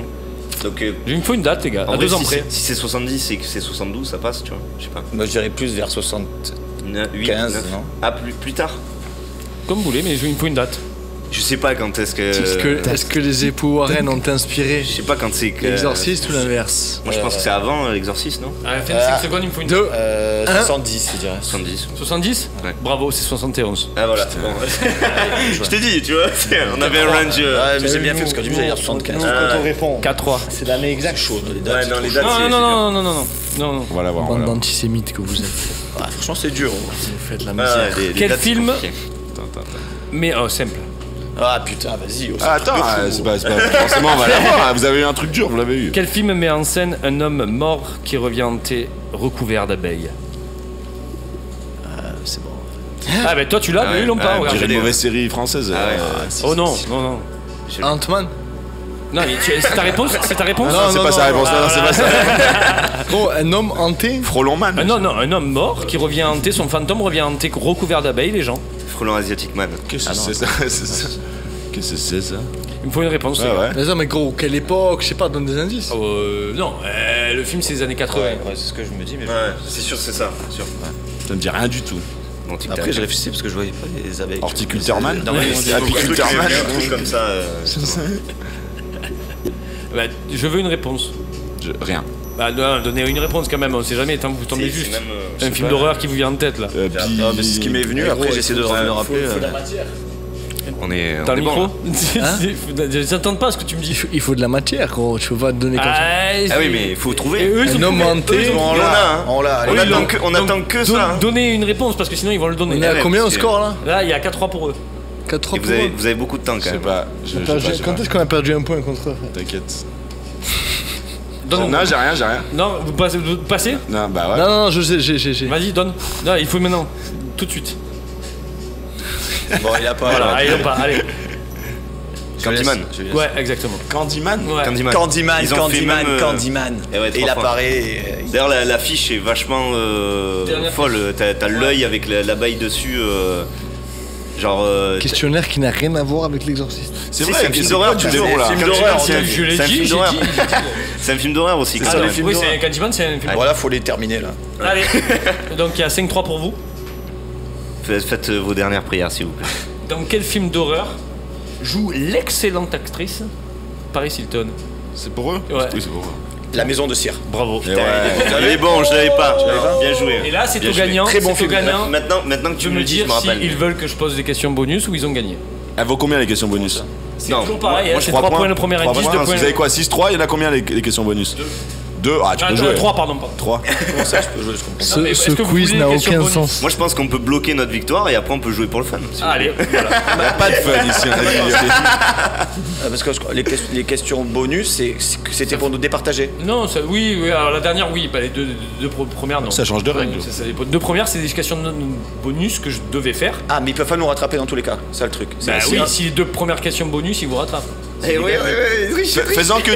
Donc Il me faut une date, les gars. en À vrai, 2 ans si près. c'est 70 et que c'est 72, ça passe, tu vois. Je sais pas. Moi, je dirais plus vers 60. 8, 15, 9. non. Ah, plus tard. Comme vous voulez, mais il me faut une date. Je sais pas quand est-ce que. Est-ce que les époux Warren ont inspiré Je sais pas quand c'est que. l'exorciste ou l'inverse? Moi, je pense que c'est avant l'exorciste, non? À la fin de 5 secondes, il me faut une date. 70, je dirais. 70. 70 Ouais. Bravo, c'est 71. Ah voilà. Bon. Je t'ai dit, tu vois, on avait un range. Ouais, mais j'ai bien fait parce qu'au début, j'allais dire 75. Quand on répond, 4-3. c'est l'année exacte. Chaud, les Ouais, dates. non, les dates. Non, c'est- non, non, non, non, non, non, non. On va l'avoir. Bande d'antisémites que vous êtes. Ah, franchement, c'est dur. Vous faites la Ah, misère. les Quel dates, c'est film compliqué. Mais simple. Ah putain, vas-y. Ah, attends, c'est pas forcément on va l'avoir. Vous avez eu un truc dur, vous l'avez eu. Quel film met en scène un homme mort qui revient hanté recouvert d'abeilles? C'est bon. Ah, ben toi tu l'as, Ah mais ouais, ils l'ont pas. ouais, regarde. J'ai je une l'ai, mauvaise série française. Ah ouais. Oh non, non, non. Ant-Man? Non, c'est ta réponse? C'est ta réponse? Non, c'est pas sa réponse. Non, c'est pas ça. Gros, un homme hanté? Frolon Man. Non, non, un homme mort qui revient hanté, son fantôme revient hanté recouvert d'abeilles, les gens. Frelon Asiatic Man. Qu'est-ce que c'est ça? Qu'est-ce que c'est ça? Il me faut une réponse. Ouais, les gars. ouais. Mais non, mais gros, quelle époque? Je sais pas, donne des indices. Non, le film c'est les années 80. Ouais, c'est ce que je me dis, mais. Ouais, c'est sûr, c'est ça, c'est sûr. Ça me dit rien du tout. Bon, tic-tac. Après, je réfléchissais parce que je voyais pas les abeilles. Horticulteurman. Non, mais C'est Apiculteurman. un truc comme ça. Bah, je veux une réponse. Rien. Bah, non, donnez une réponse quand même, on sait jamais, tant que vous tombez C'est juste. même, Un film d'horreur qui vous vient en tête là. Non, mais c'est ce qui m'est venu. Après, j'essaie de me rappeler. On est. Dans on le est bon, micro là. J'entends pas ce que tu me dis. Il faut de la matière, gros. Tu peux pas te donner comme ça. Ah oui, mais il faut Et trouver. eux, ils Un ont homme trouvé. hanté. Eux, ils ont On trouvé. l'a, hein. on l'a. On allez. attend que, on attend que ça. hein. Donnez une réponse parce que sinon ils vont le donner. On est à ouais, combien au parce que- score là? Là, il y a 4-3 pour eux. 4-3 Et pour eux. vous avez beaucoup de temps Je quand sais même. pas. Je sais Quand pas. est-ce qu'on a perdu un point contre eux? T'inquiète. Donne. Non, j'ai rien, j'ai rien. Non, vous passez. Non, bah ouais. Non, non, non, je sais, j'ai. Vas-y, donne. Non, il faut maintenant. Tout de suite. Bon, il a pas. Voilà, allez, hop, allez. Candyman. Ouais, exactement. Candyman. Ouais. Candyman. Candyman, Ils ont fait Candyman, même, Candyman. Eh ouais, Et il trois fois. apparaît. D'ailleurs, l'affiche est vachement Dernière folle. T'as l'œil avec l'abeille dessus. Genre. Questionnaire qui n'a rien à voir avec l'exorciste. C'est Si, vrai, c'est un film c'est d'horreur, quoi, tu tu le dis, vois, là. film Film d'horreur, d'horreur, c'est un Je l'ai c'est un dit, film j'ai d'horreur. dit. C'est un film d'horreur aussi. ça, quand le même. film Oui, d'horreur. c'est Candyman, c'est un film. Voilà, faut les terminer là. Allez. Donc il y a 5-3 pour vous. Faites vos dernières prières, s'il vous plaît. Dans quel film d'horreur joue l'excellente actrice Paris Hilton? C'est pour eux? Ouais. Oui, c'est pour eux. La maison de cire. Bravo. Et ouais. Il est bon, je l'avais pas. Bien joué. Et là, c'est Bien au joué. gagnant. Très bon c'est au film. gagnant. Maintenant que Tu tu veux me me le dis, je dire me rappelle. s'ils veulent que je pose des questions bonus ou ils ont gagné. Elle vaut combien les questions bonus? C'est Non, toujours pareil, moi, hein, c'est 3 points le premier Trois indice, points. 2 points. Vous avez quoi? 6-3, il y en a combien les questions bonus? 2, tu peux jouer. 3, pardon. 3. Comment ça, je peux jouer, je comprends. Ce quiz n'a aucun sens. Moi je pense qu'on peut bloquer notre victoire et après on peut jouer pour le fun. Allez, voilà. On n'a pas de fun ici. Parce que les questions bonus, c'était pour nous départager. Non, oui, alors la dernière, oui, les deux premières, non. Ça change de règle. Les deux premières, c'est des questions de bonus que je devais faire. Ah, mais ils peuvent pas nous rattraper dans tous les cas, c'est ça le truc. Bah oui, si les deux premières questions bonus, ils vous rattrapent. Oui. Faisant que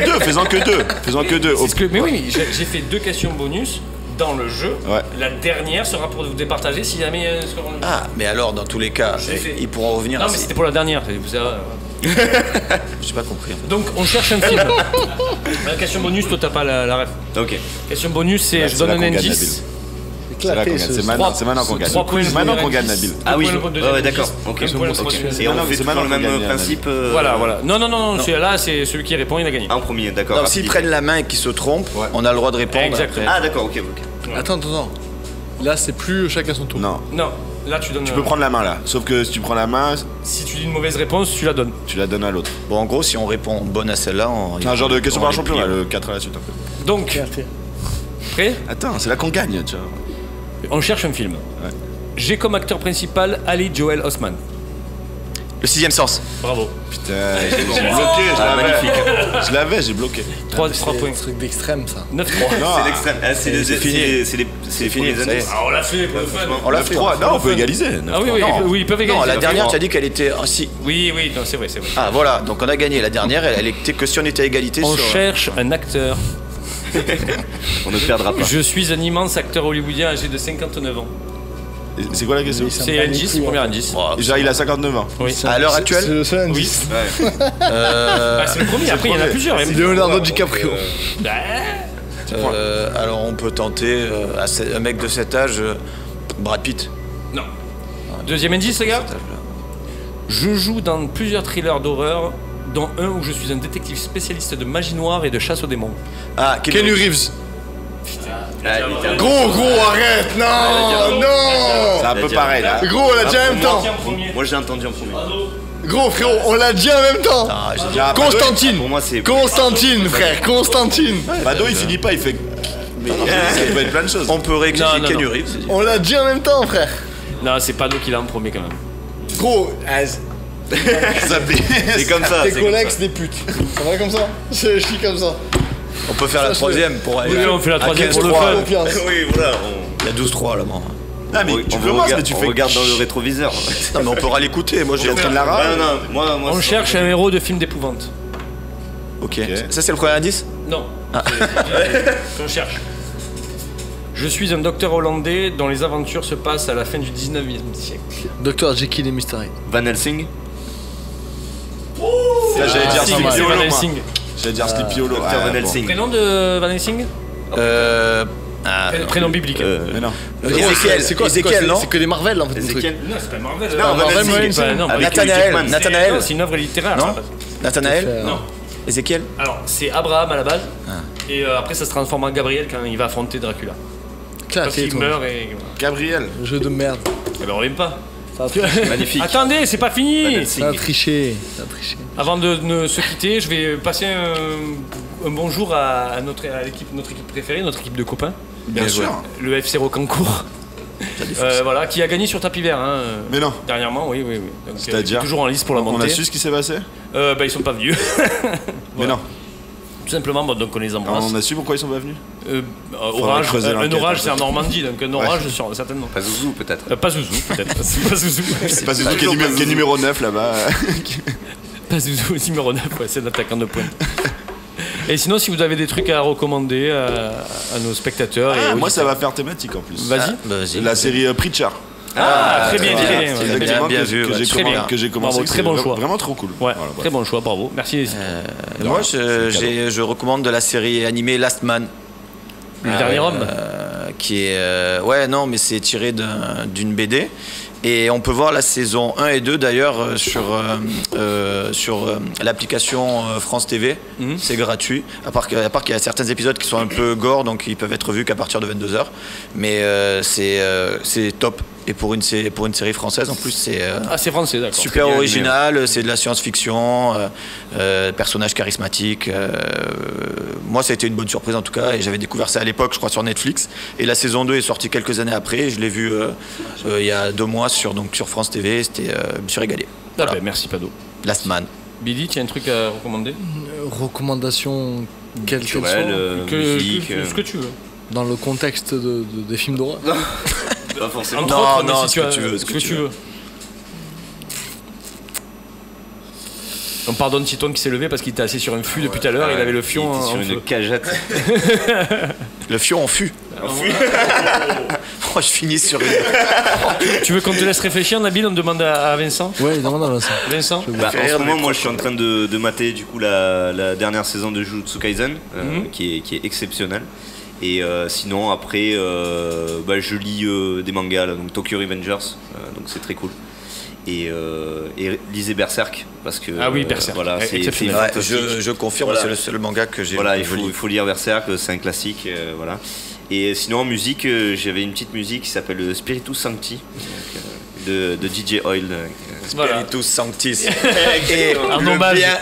deux. Mais oui, j'ai fait 2 questions bonus dans le jeu. Ouais. La dernière sera pour vous départager si jamais Ah, mais alors dans tous les cas, ils pourront revenir. Non, mais c'était pour la dernière. J'ai pas compris. Donc on cherche un film. La question bonus, toi t'as pas la ref. Ok. Question bonus, c'est je donne un indice. C'est maintenant qu'on gagne. C'est maintenant qu'on gagne, Nabil. Ah oui, ouais, d'accord. Ok. Et on fait toujours le même principe. Voilà. Non, là c'est celui qui répond, il a gagné. En premier, d'accord. Donc s'ils prennent la main et qu'ils se trompent, on a le droit de répondre. Exactement. Ah d'accord, ok. Attends. Là, c'est plus chacun son tour. Non. Là tu donnes. Tu peux prendre la main là. Sauf que si tu prends la main, si tu dis une mauvaise réponse, tu la donnes. tu la donnes à l'autre. Bon, en gros, si on répond bonne à celle-là, C'est un genre de question par champion là, le 4 à la suite un peu. Donc, prêt? Attends, c'est là qu'on gagne, tu vois. On cherche un film. Ouais. J'ai comme acteur principal Ali Joel Osman. Le 6e sens. Bravo. Putain, j'ai bloqué, je l'avais, j'ai bloqué. 3 C'est points. un truc d'extrême, ça. 9-3. C'est l'extrême. C'est fini. C'est fini, les ça y indices. est. Ah, on l'a fait pour le fun. On l'a fait. 3. Non, on peut égaliser. Ah oui, ils peuvent égaliser. Non, la dernière, tu as dit qu'elle était. Si. Oui, non, c'est vrai. Ah, voilà, donc on a gagné. La dernière, elle était que si on était à égalité On sur. cherche un acteur. On ne perdra pas. Je suis un immense acteur hollywoodien âgé de 59 ans. C'est quoi la question? C'est l'indice, premier indice. Déjà, il a 59 ans. Oui. À l'heure actuelle. C'est le seul indice. C'est le premier, après il y en a plusieurs. C'est Leonardo DiCaprio. Alors on peut tenter un mec de cet âge, Brad Pitt. Non. Deuxième indice, les gars. Je joue dans plusieurs thrillers d'horreur, dont un où je suis un détective spécialiste de magie noire et de chasse aux démons. Ah, Keanu Reeves. Gros, arrête! Non! C'est un peu pareil là. Gros, on l'a dit en même temps. Moi j'ai entendu en premier. Gros, frérot, on l'a dit en même temps. Constantine. Pour moi c'est. Constantine, frère, Constantine. Bado, il finit pas, il fait. Mais ça peut être plein de choses. On peut réécrire Non. Keanu Reeves. On l'a dit en même temps, frère. Non, c'est pas nous qui l'a en premier quand même. Gros, C'est comme ça. tes collègues, c'est des putes. Ça va comme ça? Je suis comme ça. On peut faire la troisième pour aller. Oui, on fait la troisième pour le 15-3. fun. Confiance. Oui, voilà. Il y a 12-3 là-bas. Ah, mais tu commences, mais tu On fais. regarde dans le rétroviseur. Non, mais on peut l'écouter. Moi j'ai en train de la rare. Non, moi. On cherche un héros de film d'épouvante. Ok. Ça c'est le premier indice? Non. On cherche. Je suis un docteur hollandais dont les aventures se passent à la fin du 19e siècle. Docteur Jekyll et Mr. Hyde. Van Helsing. Là, j'allais dire Sleepy Sleepy Hollow, Hollow, Van moi. Helsing. J'allais dire Sleepy Hollow. Docteur Van bon. Helsing. Prénom de Van Helsing? Prénom biblique. Mais non. Ezekiel. C'est quoi? Ezekiel, non? C'est que des Marvel en fait. ton truc. Ezekiel. Non, c'est pas Marvel. Non, Van Marvel, Helsing. c'est pas- non, Avec Nathanaël. Hugh Jackman. Nathanaël. C'est une œuvre littéraire. Non. à la base. Nathanaël? Non. Ezekiel? Alors, c'est Abraham à la base. Et après, ça se transforme en Gabriel quand il va affronter Dracula. Parce Claqué, qu'il toi. meurt et. Gabriel. Jeu de merde. Eh ben, on l'aime pas. Magnifique. Attendez, c'est pas fini. Ça a triché. Avant de se quitter, je vais passer un bonjour à notre équipe préférée, notre équipe de copains, Bien sûr. le FC Rocancourt. Voilà, qui a gagné sur tapis vert. Hein, Mais non. Dernièrement, oui. Donc, C'est-à-dire toujours en lice pour la On montée. a su ce qui s'est passé? Ils sont pas venus. Mais non. Tout simplement, bon, donc on les embrasse. On a su pourquoi ils sont pas venus? Orage, creuser un l'enquête, orage un c'est peu. en Normandie, donc un orage certainement. Pas Zouzou peut-être. Pas Zouzou, peut-être. Pas Zouzou. C'est pas Zouzou qui est numéro 9 là-bas. Pas Zouzou, numéro 9, ouais, c'est l'attaquant de pointe. Et sinon, si vous avez des trucs à recommander à nos spectateurs. Ah, et moi, ça va faire thématique en plus. Vas-y. Vas-y. La série Preacher. Très bien, très très bien. bien. C'est Exactement, bien que vu, j'ai très bien. que j'ai commencé. Bravo, très bon choix. Vraiment trop cool. Ouais, Voilà, très bon choix, bravo. Merci. Moi je recommande de la série animée Last Man. Le dernier homme. Qui est ouais non mais c'est tiré d'une BD et on peut voir la saison 1 et 2 d'ailleurs sur l'application France TV. C'est gratuit à part qu'il y a certains épisodes qui sont un peu gore donc ils peuvent être vus qu'à partir de 22h mais c'est top Et pour une série française, en plus, c'est c'est français, d'accord. super original. C'est de la science-fiction, personnage charismatique. Moi, ça a été une bonne surprise en tout cas. Et j'avais découvert ça à l'époque, je crois, sur Netflix. Et la saison 2 est sortie quelques années après. Je l'ai vu il y a 2 mois sur France TV. Je me suis régalé. Voilà. Merci Pado. Last Man. Billy, tu as un truc à recommander? Recommandation culturelle, musique. Ce que tu veux. Dans le contexte des films d'horreur. Pas forcément. Non, ce que tu veux. Ce que tu veux. On pardonne Titon qui s'est levé parce qu'il était assis sur un fût depuis tout à l'heure. Il avait le fion sur une cagette. Le fion en fût. Je finis sur une. Tu veux qu'on te laisse réfléchir, Nabil? On demande à Vincent. Ouais, demande à Vincent. Vincent. En ce moment, moi, je suis en train de mater du coup la dernière saison de Jujutsu Kaisen, qui est exceptionnelle. Et sinon, après, je lis des mangas, là, donc Tokyo Revengers, donc c'est très cool. Et lisez Berserk, parce que Berserk. Voilà, c'est je confirme, voilà. C'est le seul manga que j'ai. Voilà, il faut lire Berserk, c'est un classique, voilà. Et sinon en musique, j'avais une petite musique qui s'appelle Spiritus Sancti de DJ Oil. Spiritus Sanctis. Et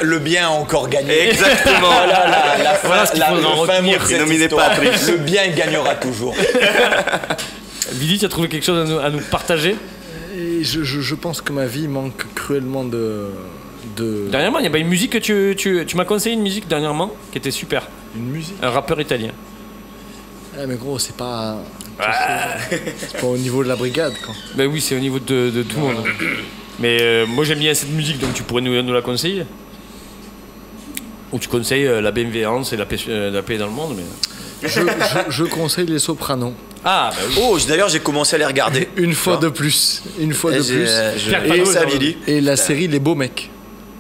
le bien a encore gagné. Exactement. La fin mot de cette histoire. Le bien gagnera toujours. Vidi, tu as trouvé quelque chose à nous partager? Et je pense que ma vie manque cruellement de... Dernièrement, il y a une musique que tu m'as conseillé, une musique dernièrement qui était super. Une musique? Un rappeur italien. Ah mais gros, c'est pas au niveau de la brigade, quoi. Ben oui, c'est au niveau de tout le monde. Mais moi j'aime bien cette musique, donc tu pourrais nous la conseiller. Ou tu conseilles la bienveillance et la paix dans le monde. Mais... je conseille Les Sopranos. Ah, bah oui. Oh, d'ailleurs j'ai commencé à les regarder. Une fois de plus. Et la série Les Beaux Mecs.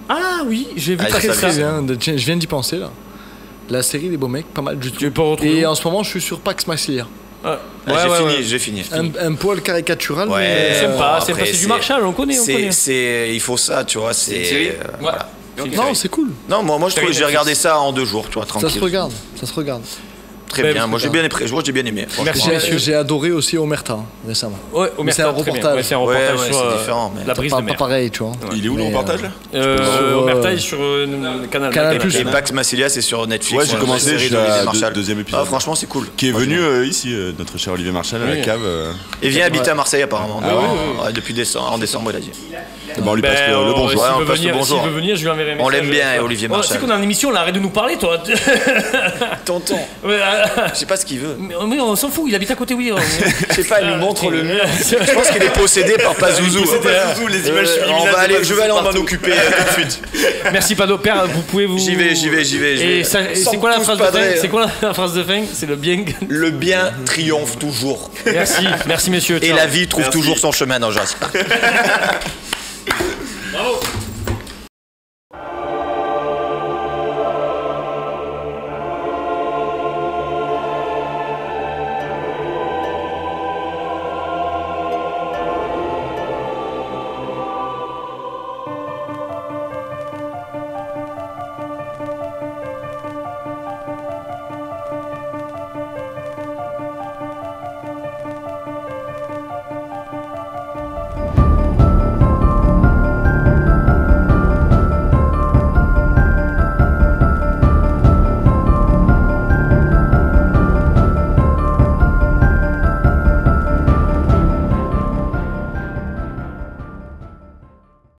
Ah oui, j'ai vu très bien. Je viens d'y penser là. La série Les Beaux Mecs, pas mal du tout. Et en ce moment je suis sur Pax Massilia. J'ai fini. Un poil caricatural, mais c'est du Marshall, on connaît. Il faut ça, tu vois. Voilà. Non, c'est cool. Non, moi je trouve que j'ai regardé ça en 2 jours, tu vois, tranquille. Ça se regarde. Très bien, moi j'ai bien aimé. Merci, j'ai adoré aussi Omerta récemment. Ouais, Omerta, c'est un reportage. C'est un reportage sur différent, mais la brise de mer. Pas pareil, tu vois. Il est où le reportage là? Omerta est sur Canal+. Et Pax Massilia c'est sur Netflix. Ouais, j'ai commencé, je suis à deuxième épisode. Franchement, c'est cool. Qui est venu ici, notre cher Olivier Marchal, à la cave. Et vient habiter à Marseille apparemment. Depuis décembre, en décembre, il a dit. On lui passe le bonjour. S'il veut venir, je lui enverrai un message. On l'aime bien, Olivier Marchal. Tu sais qu'on a une émission, là, arrête de nous parler, toi. Tonton. Je sais pas ce qu'il veut. Mais on s'en fout, il habite à côté, oui. Je sais pas, il nous montre le mur. Je pense qu'il est possédé par Pazouzou. Les images subliminales. Je vais aller m'en occuper tout de suite. Merci Pado, Père, vous pouvez vous... J'y vais. Et c'est quoi la phrase de fin? C'est quoi la phrase de fin? C'est le bien... Le bien triomphe toujours. Merci messieurs. Et la vie trouve toujours son chemin dans Jurassic Park.